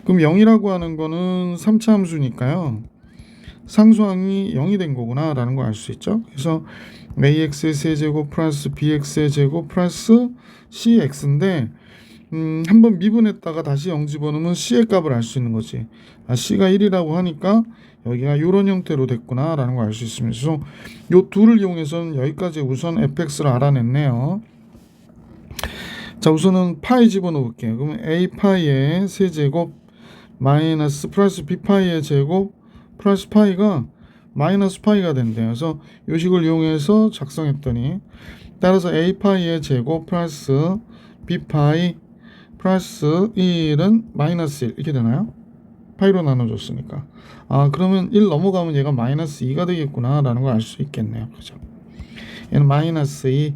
그럼 0이라고 하는 거는 3차 함수니까요. 상수항이 0이 된 거구나 라는 걸 알 수 있죠. 그래서 ax의 세제곱 플러스 bx의 제곱 플러스 cx인데 한번 미분했다가 다시 0 집어넣으면 c의 값을 알 수 있는 거지. c가 1이라고 하니까 여기가 이런 형태로 됐구나 라는 걸 알 수 있습니다. 그래서 요 둘을 이용해서는 여기까지 우선 fx를 알아냈네요. 자, 우선은 파이 집어넣어 볼게요. 그러면 a 파이의 세제곱 마이너스 플러스 b 파이의 제곱 플러스 파이가 마이너스 파이가 된대요. 그래서 요 식을 이용해서 작성했더니 따라서 a 파이의 제곱 플러스 b 파이 플러스 1은 마이너스 1 이렇게 되나요? 파이로 나눠줬으니까. 그러면 1 넘어가면 얘가 마이너스 2가 되겠구나 라는 걸 알 수 있겠네요. 그죠? 얘는 마이너스 2.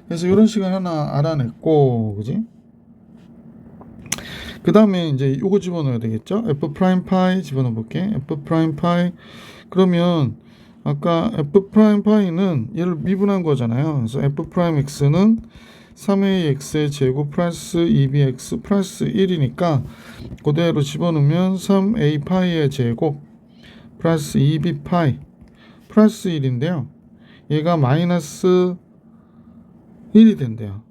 그래서 이런 식을 하나 알아냈고, 그지? 그 다음에 이제 요거 집어넣어야 되겠죠? f 프라임 파이 집어넣어 볼게. f 프라임 파이. 그러면 아까 f 프라임 파이는 얘를 미분한 거잖아요. 그래서 f 프라임 x는 3ax의 제곱 플러스 2bx 플러스 1이니까 그대로 집어넣으면 3a 파이의 제곱 플러스 2b 파이 플러스 1인데요. 얘가 마이너스 1이 된대요.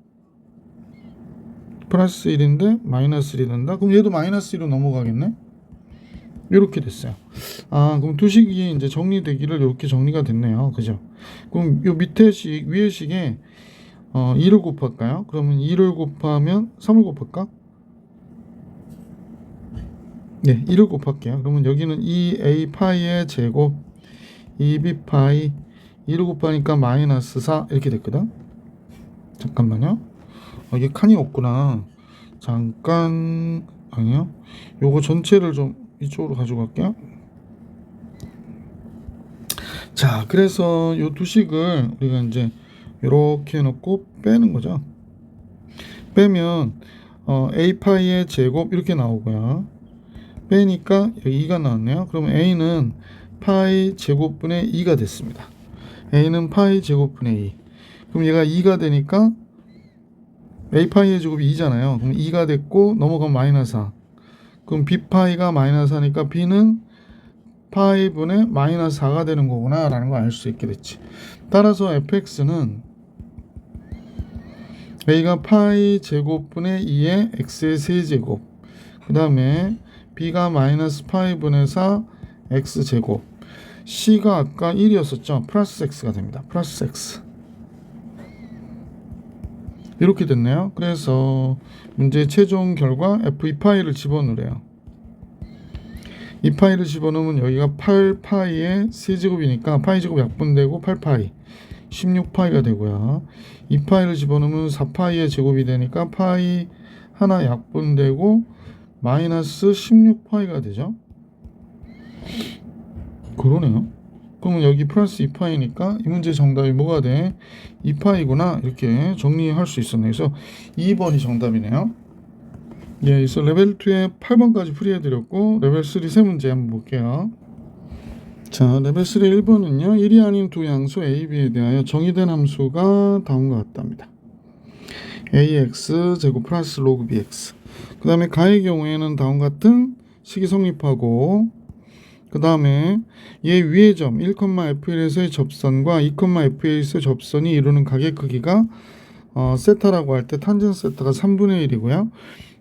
플러스 1인데 마이너스 1이 된다. 그럼 얘도 마이너스 1로 넘어가겠네. 이렇게 됐어요. 그럼 두 식이 이제 정리되기를 이렇게 정리가 됐네요. 그죠? 그럼 요 밑에 식, 위에 식에 2를 곱할까요? 그러면 2를 곱하면 3을 곱할까? 네, 2를 곱할게요. 그러면 여기는 2a 파이의 제곱 2b 파이 2를 곱하니까 마이너스 4 이렇게 됐거든. 잠깐만요. 이게 칸이 없구나. 잠깐 아니요. 요거 전체를 좀 이쪽으로 가져갈게요. 자, 그래서 요 두 식을 우리가 이제 이렇게 해놓고 빼는 거죠. 빼면 a 파이의 제곱 이렇게 나오고요. 빼니까 여기 2가 나왔네요. 그러면 a는 파이 제곱분의 2가 됐습니다. a는 파이 제곱분의 2. 그럼 얘가 2가 되니까 a 파이의 제곱이 2잖아요. 그럼 2가 됐고 넘어가면 마이너스 4. 그럼 b 파이가 마이너스 4니까 b는 파이분의 마이너스 4가 되는 거구나 라는 걸 알 수 있게 됐지. 따라서 fx는 a가 파이 제곱분의 2의 x의 세제곱, 그 다음에 b가 마이너스 파이분의 4 x제곱, c가 아까 1이었었죠. 플러스 x가 됩니다. 플러스 x. 이렇게 됐네요. 그래서 문제의 최종 결과 f2파이를 집어넣으래요. 이 파이를 집어넣으면 여기가 8파이의 세제곱이니까 파이 제곱 약분되고 8파이 16파이가 되고요. 이 파이를 집어넣으면 4파이의 제곱이 되니까 파이 하나 약분되고 마이너스 16파이가 되죠. 그러네요. 그러면 여기 플러스 2파이니까 이 문제 정답이 뭐가 돼? 2파이구나 이렇게 정리할 수 있었네요. 그래서 2번이 정답이네요. 예, 그래서 레벨 2에 8번까지 풀이해드렸고 레벨 3 세 문제 한번 볼게요. 자, 레벨 3 1번은요. 1이 아닌 두 양수 a, b에 대하여 정의된 함수가 다음과 같답니다. ax 제곱 플러스 로그 bx. 그 다음에 가의 경우에는 다음과 같은 식이 성립하고, 그 다음에 얘 위의 점 1,f1에서의 접선과 2,f1에서의 접선이 이루는 각의 크기가 세타라고 할 때 탄젠 세타가 3분의 1이고요.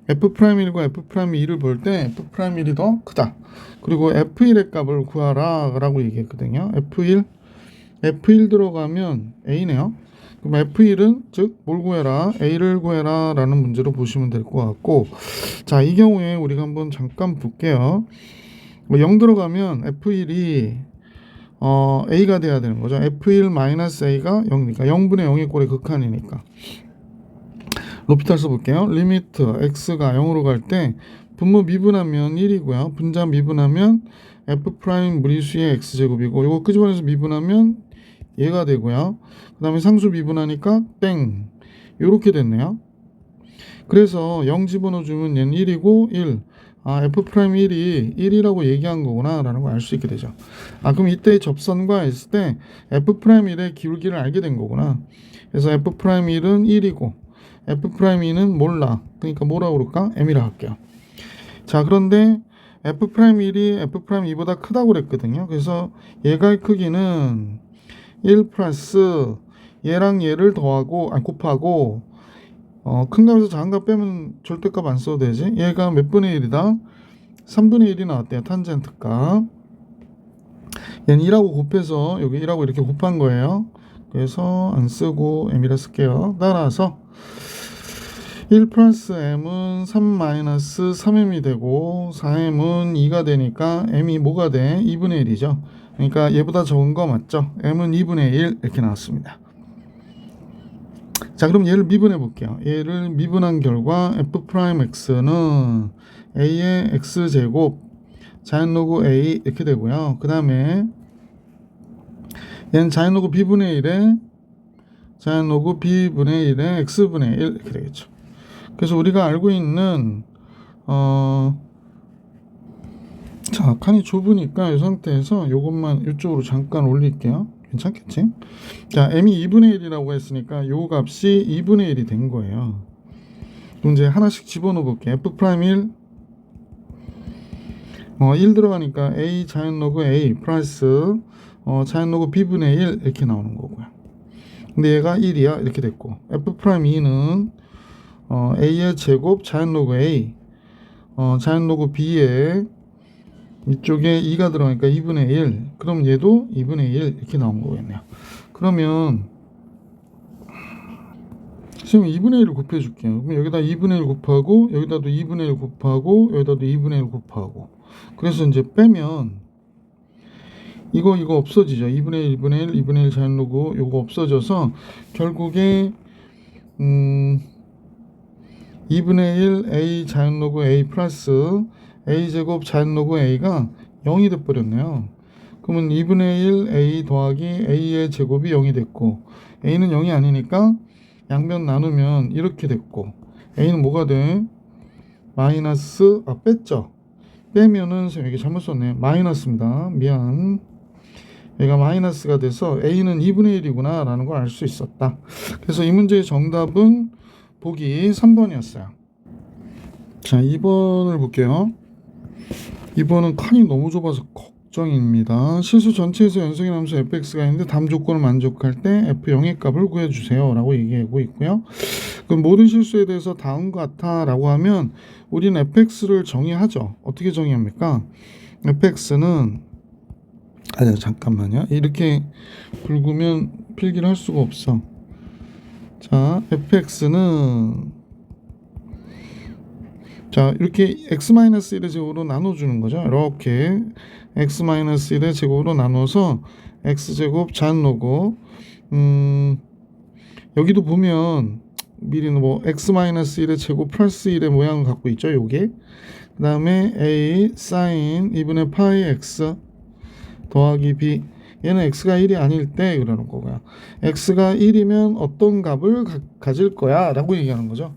f'1과 f'2를 볼 때 f'1이 더 크다. 그리고 f1의 값을 구하라 라고 얘기했거든요. f1 들어가면 a네요. 그럼 f1은 즉 뭘 구해라? a를 구해라 라는 문제로 보시면 될 것 같고, 자, 이 경우에 우리가 한번 잠깐 볼게요. 0 들어가면 f1이 a가 돼야 되는 거죠. f1-a가 0이니까 0분의 0의 꼴의 극한이니까. 로피탈 써볼게요. 리미트 x가 0으로 갈 때 분모 미분하면 1이고요. 분자 미분하면 f' 무리수의 x제곱이고, 이거 끄집어내서 미분하면 얘가 되고요. 그 다음에 상수 미분하니까 땡 이렇게 됐네요. 그래서 0 집어넣어주면 얘는 1이고 1. f'1이 1이라고 얘기한 거구나 라는 걸 알 수 있게 되죠. 그럼 이때 접선과 했을 때 f'1의 기울기를 알게 된 거구나. 그래서 f'1은 1이고 f'2는 몰라. 그러니까 뭐라고 그럴까? m이라 할게요. 자, 그런데 f'1이 f'2보다 크다고 그랬거든요. 그래서 얘가의 크기는 1 플러스 얘랑 얘를 더하고 곱하고 큰 값에서 작은 값 빼면 절대값 안 써도 되지. 얘가 몇 분의 1이다? 3분의 1이 나왔대요. 탄젠트 값. 얘는 1하고 곱해서 여기 1하고 이렇게 곱한 거예요. 그래서 안 쓰고 m이라 쓸게요. 따라서 1 플러스 m은 3 마이너스 3m이 되고 4m은 2가 되니까 m이 뭐가 돼? 2분의 1이죠. 그러니까 얘보다 적은 거 맞죠? m은 2분의 1 이렇게 나왔습니다. 자, 그럼 얘를 미분해 볼게요. 얘를 미분한 결과 f'x는 a의 x제곱 자연 로그 a 이렇게 되고요. 그 다음에 얘는 자연 로그 b분의 1에 자연 로그 b분의 1에 x분의 1 이렇게 되겠죠. 그래서 우리가 알고 있는 자, 칸이 좁으니까 이 상태에서 요것만 이쪽으로 잠깐 올릴게요. 괜찮겠지? 자, m이 2분의 1이라고 했으니까 요 값이 2분의 1이 된 거예요. 그럼 이제 하나씩 집어넣어 볼게요. f'1 1 들어가니까 a 자연 로그 a 플러스 자연 로그 b분의 1 이렇게 나오는 거고요. 근데 얘가 1이야 이렇게 됐고 f'2는 a의 제곱 자연 로그 a, 자연 로그 b에 이쪽에 2가 들어가니까 2분의 1. 그럼 얘도 2분의 1 이렇게 나온 거겠네요. 그러면 지금 2분의 1을 곱해줄게요. 그럼 여기다 2분의 1 곱하고 여기다도 2분의 1 곱하고 여기다도 2분의 1 곱하고, 그래서 이제 빼면 이거 없어지죠. 2분의 1, 2분의 1, 2분의 1 자연 로그 요거 없어져서 결국에 2분의 1 a 자연 로그 a 플러스 a 제곱 자연 로그 a가 0이 돼버렸네요. 그러면 2분의 1 a 더하기 a의 제곱이 0이 됐고, a는 0이 아니니까 양변 나누면 이렇게 됐고, a는 뭐가 돼? 마이너스, 뺐죠? 빼면은 여기 잘못 썼네. 마이너스입니다. 미안. 얘가 마이너스가 돼서 a는 2분의 1이구나 라는 걸 알 수 있었다. 그래서 이 문제의 정답은 보기 3번이었어요. 자, 2번을 볼게요. 2번은 칸이 너무 좁아서 걱정입니다. 실수 전체에서 연속의 함수 fx가 있는데 다음 조건을 만족할 때 f0의 값을 구해주세요 라고 얘기하고 있고요. 그럼 모든 실수에 대해서 다음과 같아 라고 하면 우리는 fx를 정의하죠. 어떻게 정의합니까? fx는 잠깐만요. 이렇게 붉으면 필기를 할 수가 없어. 자, fx는 이렇게 x-1의 제곱으로 나눠주는 거죠. 이렇게 x-1의 제곱으로 나눠서 x제곱 자연 로그, 여기도 보면 미리는 뭐 x-1의 제곱 플러스 1의 모양을 갖고 있죠. 요게 그 다음에 a sin 2분의 파이 x 더하기 b, 얘는 x가 1이 아닐 때 그러는 거고요. x가 1이면 어떤 값을 가질 거야 라고 얘기하는 거죠.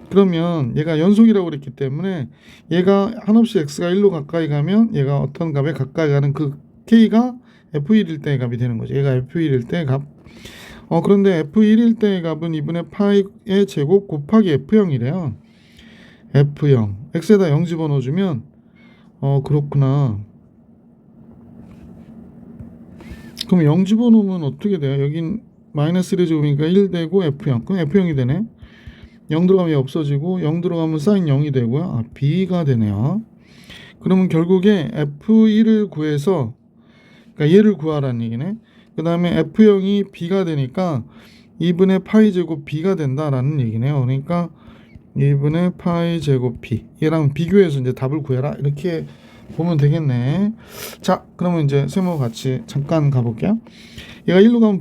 그러면 얘가 연속이라고 그랬기 때문에 얘가 한없이 x가 1로 가까이 가면 얘가 어떤 값에 가까이 가는 그 k가 f1일 때의 값이 되는 거죠. 얘가 f1일 때의 값. 그런데 f1일 때의 값은 2분의 파이의 제곱 곱하기 f0이래요. f0. x에다 0 집어넣어주면 그렇구나. 그럼 0 집어넣으면 어떻게 돼요? 여긴 마이너스 1의 제곱이니까 1 되고 f0. 그럼 f0이 되네. 0 들어가면 없어지고 0 들어가면 사인 0이 되고요. b가 되네요. 그러면 결국에 f1을 구해서, 그러니까 얘를 구하라는 얘기네. 그 다음에 f0이 b가 되니까 2분의 파이 제곱 b가 된다라는 얘기네요. 그러니까 2분의 파이 제곱 b, 얘랑 비교해서 이제 답을 구해라 이렇게 보면 되겠네. 자, 그러면 이제 세모 같이 잠깐 가볼게요. 얘가 1로 가면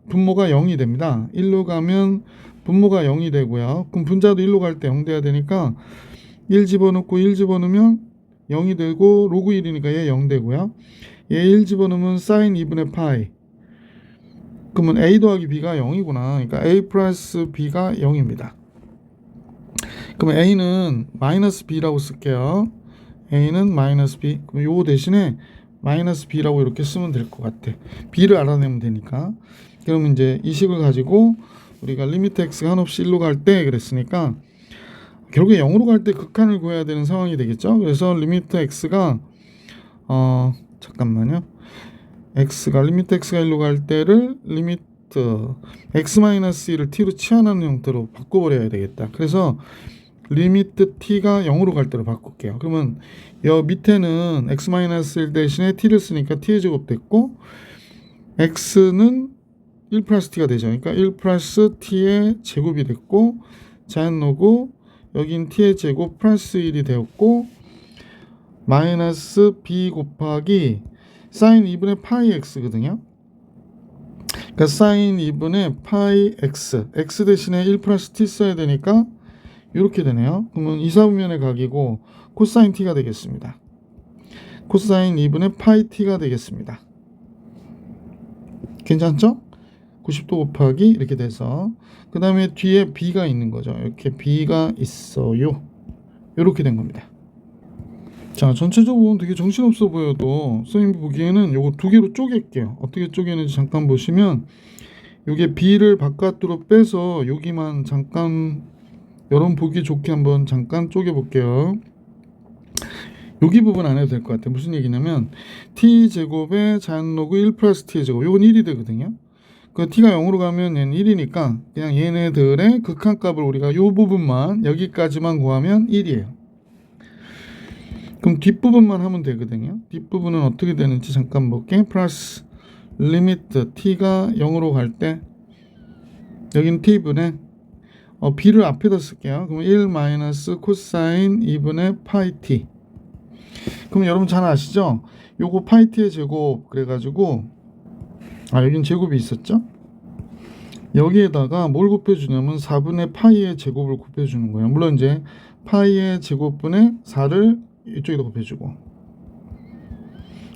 분모가 0이 됩니다. 1로 가면 분모가 0이 되고요. 그럼 분자도 1로 갈 때 0 돼야 되니까 1 집어넣고 1 집어넣으면 0이 되고 로그 1이니까 얘 0 되고요. 얘 1 집어넣으면 사인 2분의 파이. 그러면 a 더하기 b가 0이구나. 그러니까 a 플러스 b가 0입니다. 그러면 a는 마이너스 b라고 쓸게요. a는 마이너스 b. 그럼 요거 대신에 마이너스 b라고 이렇게 쓰면 될 것 같아. b를 알아내면 되니까. 그러면 이제 이 식을 가지고 우리가 리미트 x가 한없이 1로 갈 때 그랬으니까 결국에 0으로 갈 때 극한을 구해야 되는 상황이 되겠죠. 그래서 리미트 x가 잠깐만요. 리미트 x가 1로 갈 때를 리미트 x-1을 t로 치환하는 형태로 바꿔버려야 되겠다. 그래서 리미트 t가 0으로 갈 때로 바꿀게요. 그러면 여 밑에는 x-1 대신에 t를 쓰니까 t의 제곱 됐고, x는 1 플러스 t가 되죠. 그러니까 1 플러스 t의 제곱이 됐고, 자연 로그 여긴 t의 제곱 플러스 1이 되었고, 마이너스 b 곱하기 사인 2분의 파이 x거든요. 그러니까 사인 2분의 파이 x 대신에 1 플러스 t 써야 되니까 이렇게 되네요. 그러면 이사분면의 각이고 코사인 t가 되겠습니다. 코사인 2분의 파이 t가 되겠습니다. 괜찮죠? 90도 곱하기 이렇게 돼서, 그 다음에 뒤에 b가 있는 거죠. 이렇게 b가 있어요. 이렇게 된 겁니다. 자, 전체적으로 보면 되게 정신없어 보여도 선생님 보기에는 요거 두 개로 쪼갤게요. 어떻게 쪼개는지 잠깐 보시면, 요게 b를 바깥으로 빼서 여기만 잠깐 여러분 보기 좋게 한번 잠깐 쪼개 볼게요. 여기 부분 안 해도 될 것 같아요. 무슨 얘기냐면 t제곱에 자연 로그 1 플러스 t의 제곱, 요건 1이 되거든요. 그 t가 0으로 가면 얘는 1이니까 그냥 얘네들의 극한값을 우리가 요 부분만 여기까지만 구하면 1이에요. 그럼 뒷부분만 하면 되거든요. 뒷부분은 어떻게 되는지 잠깐 볼게. 플러스 리미트 t가 0으로 갈 때 여기는 t분의 b를 앞에다 쓸게요. 그럼 1 마이너스 코사인 2분의 파이 t. 그럼 여러분 잘 아시죠? 요거 파이 t의 제곱 그래가지고 여긴 제곱이 있었죠? 여기에다가 뭘 곱해주냐면 4분의 파이의 제곱을 곱해주는 거예요. 물론 이제 파이의 제곱분의 4를 이쪽에다 곱해주고.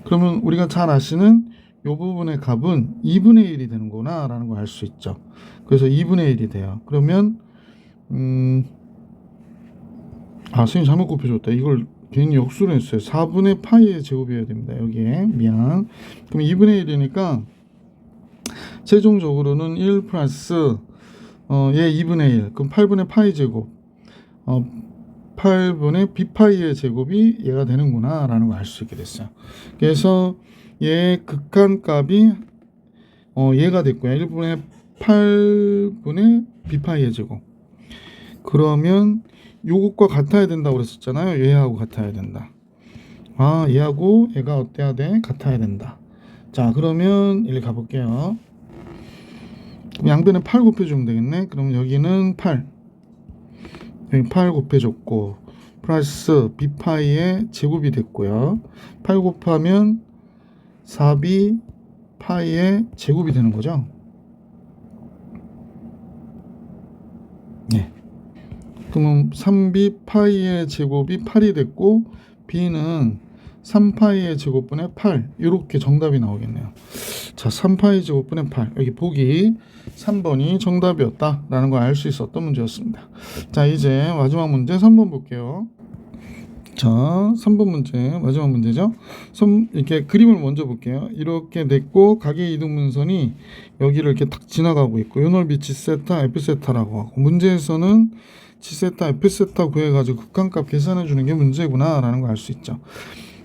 그러면 우리가 잘 아시는 요 부분의 값은 2분의 1이 되는구나 라는 걸 알 수 있죠. 그래서 2분의 1이 돼요. 그러면 선생님 잘못 곱해줬다. 이걸 괜히 역수로 했어요. 4분의 파이의 제곱이어야 됩니다. 여기에 미안. 그럼 2분의 1이니까 최종적으로는 1 플러스 얘 2분의 1. 그럼 8분의 파이 제곱 8분의 b파이의 제곱이 얘가 되는구나 라는 걸 알 수 있게 됐어요. 그래서 얘의 극한값이 얘가 됐고요. 1분의 8분의 b파이의 제곱. 그러면 요것과 같아야 된다고 그랬었잖아요. 얘하고 같아야 된다. 얘하고 얘가 어때야 돼? 같아야 된다. 자, 그러면 일리 가볼게요. 양변에 8 곱해주면 되겠네. 그럼 여기는 8. 여기 8 곱해줬고 플러스 b파이의 제곱이 됐고요. 8 곱하면 4b 파이의 제곱이 되는 거죠. 네. 그러면 3b 파이의 제곱이 8이 됐고 b는 3파이의 제곱분의 8 이렇게 정답이 나오겠네요. 자, 3파이 제곱분의 8 여기 보기 3번이 정답이었다라는 걸 알 수 있었던 문제였습니다. 자, 이제 마지막 문제 3번 볼게요. 자, 3번 문제 마지막 문제죠. 이렇게 그림을 먼저 볼게요. 이렇게 됐고 각의 이등분선이 여기를 이렇게 딱 지나가고 있고 요 넓이 g세타 f세타라고 하고 문제에서는 g세타 f세타 구해가지고 극한값 계산해 주는 게 문제구나 라는 걸 알 수 있죠.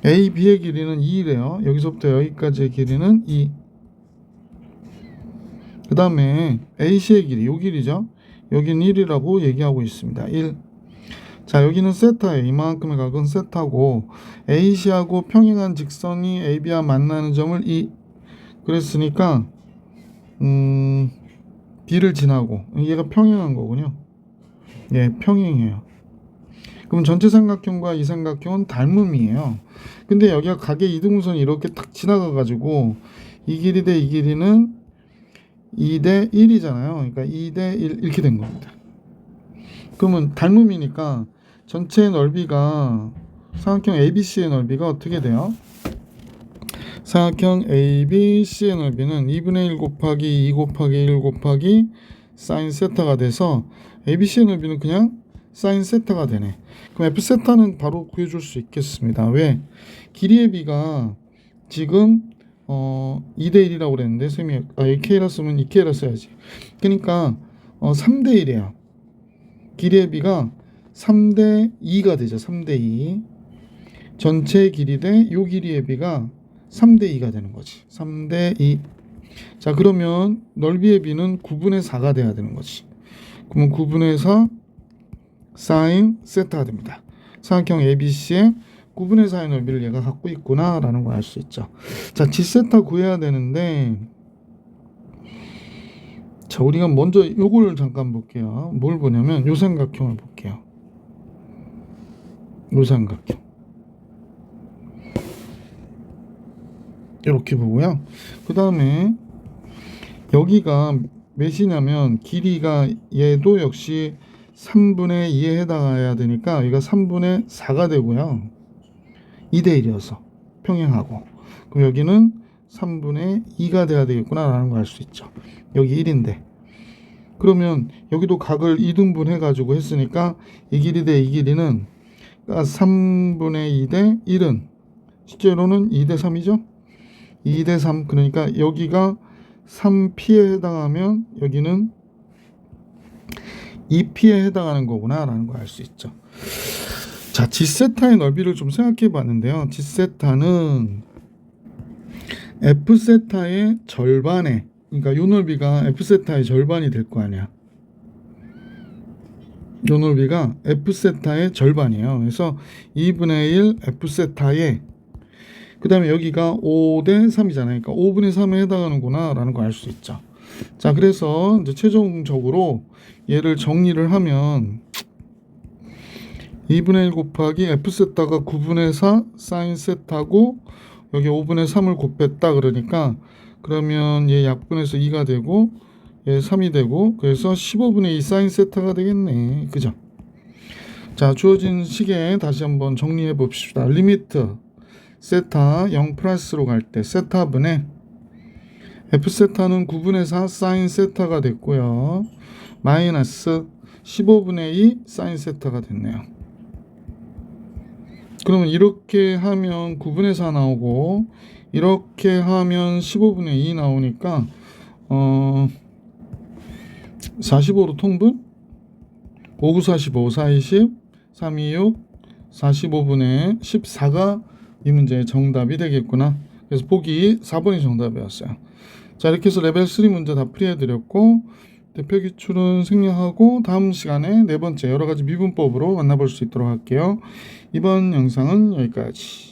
A, B의 길이는 2래요. 여기서부터 여기까지의 길이는 2. 그 다음에 AC의 길이, 요 길이죠. 여기는 1이라고 얘기하고 있습니다. 1. 자, 여기는 세타예요. 이만큼의 각은 세타고 AC하고 평행한 직선이 AB와 만나는 점을 2. 그랬으니까 B를 지나고 얘가 평행한 거군요. 예, 평행해요. 그럼 전체 삼각형과 이 삼각형은 닮음이에요. 근데 여기가 각의 이등분선이 이렇게 딱 지나가 가지고 이 길이 대 이 길이는 2 대 1이잖아요. 그러니까 2 대 1 이렇게 된 겁니다. 그러면 닮음이니까 전체 넓이가 삼각형 ABC의 넓이가 어떻게 돼요? 삼각형 ABC의 넓이는 2분의 1 곱하기 2 곱하기 1 곱하기 사인 세타가 돼서 ABC의 넓이는 그냥 사인 세타가 되네. 그럼 F 세타는 바로 구해줄 수 있겠습니다. 왜? 길이의 B가 지금 2대 1이라고 그랬는데 선생님이 2K라 쓰면 2K라 써야지. 그러니까 3대 1이에요. 길이의 B가 3대 2가 되죠. 3대 2. 전체 길이 대 요 길이의 B가 3대 2가 되는 거지. 3대 2. 자, 그러면 넓이의 B는 9분의 4가 돼야 되는 거지. 그러면 9분의 4 사인 세타가 됩니다. 삼각형 ABC의 9분의 4의 넓이를 얘가 갖고 있구나 라는 걸 알 수 있죠. 자, G세타 구해야 되는데 자, 우리가 먼저 요걸 잠깐 볼게요. 뭘 보냐면 요 삼각형을 볼게요. 요 삼각형 이렇게 보고요. 그 다음에 여기가 몇이냐면 길이가 얘도 역시 3분의 2에 해당해야 되니까 여기가 3분의 4가 되고요. 2대 1이어서 평행하고 그럼 여기는 3분의 2가 돼야 되겠구나 라는 걸 알 수 있죠. 여기 1인데 그러면 여기도 각을 2등분 해가지고 했으니까 이 길이 대 이 길이는 3분의 2 대 1은 실제로는 2대 3이죠. 2대 3 그러니까 여기가 3P에 해당하면 여기는 2P에 해당하는 거구나 라는 걸 알 수 있죠. 자, G세타의 넓이를 좀 생각해 봤는데요. G세타는 F세타의 절반의 그러니까 요 넓이가 F세타의 절반이 될 거 아니야. 요 넓이가 F세타의 절반이에요. 그래서 2분의 1 F세타의, 그 다음에 여기가 5대 3이잖아요. 그러니까 5분의 3에 해당하는구나 라는 거 알 수 있죠. 자, 그래서 이제 최종적으로 얘를 정리를 하면 2분의 1 곱하기 F세타가 9분의 4 사인 세타고 여기 5분의 3을 곱했다 그러니까, 그러면 얘 약분해서 2가 되고 얘 3이 되고, 그래서 15분의 2 사인 세타가 되겠네. 그죠? 자, 주어진 식에 다시 한번 정리해 봅시다. 리미트 세타 0 플러스로 갈 때 세타분의 F세타는 9분의 4 사인 세타가 됐고요. 마이너스 15분의 2 사인 세타가 됐네요. 그러면 이렇게 하면 9분의 4 나오고 이렇게 하면 15분의 2 나오니까 45로 통분? 5, 9, 45, 4, 20, 3, 2, 6, 45분의 14가 이 문제의 정답이 되겠구나. 그래서 보기 4번이 정답이었어요. 자, 이렇게 해서 레벨 3 문제 다 풀이해드렸고, 대표 기출은 생략하고 다음 시간에 네 번째 여러 가지 미분법으로 만나볼 수 있도록 할게요. 이번 영상은 여기까지.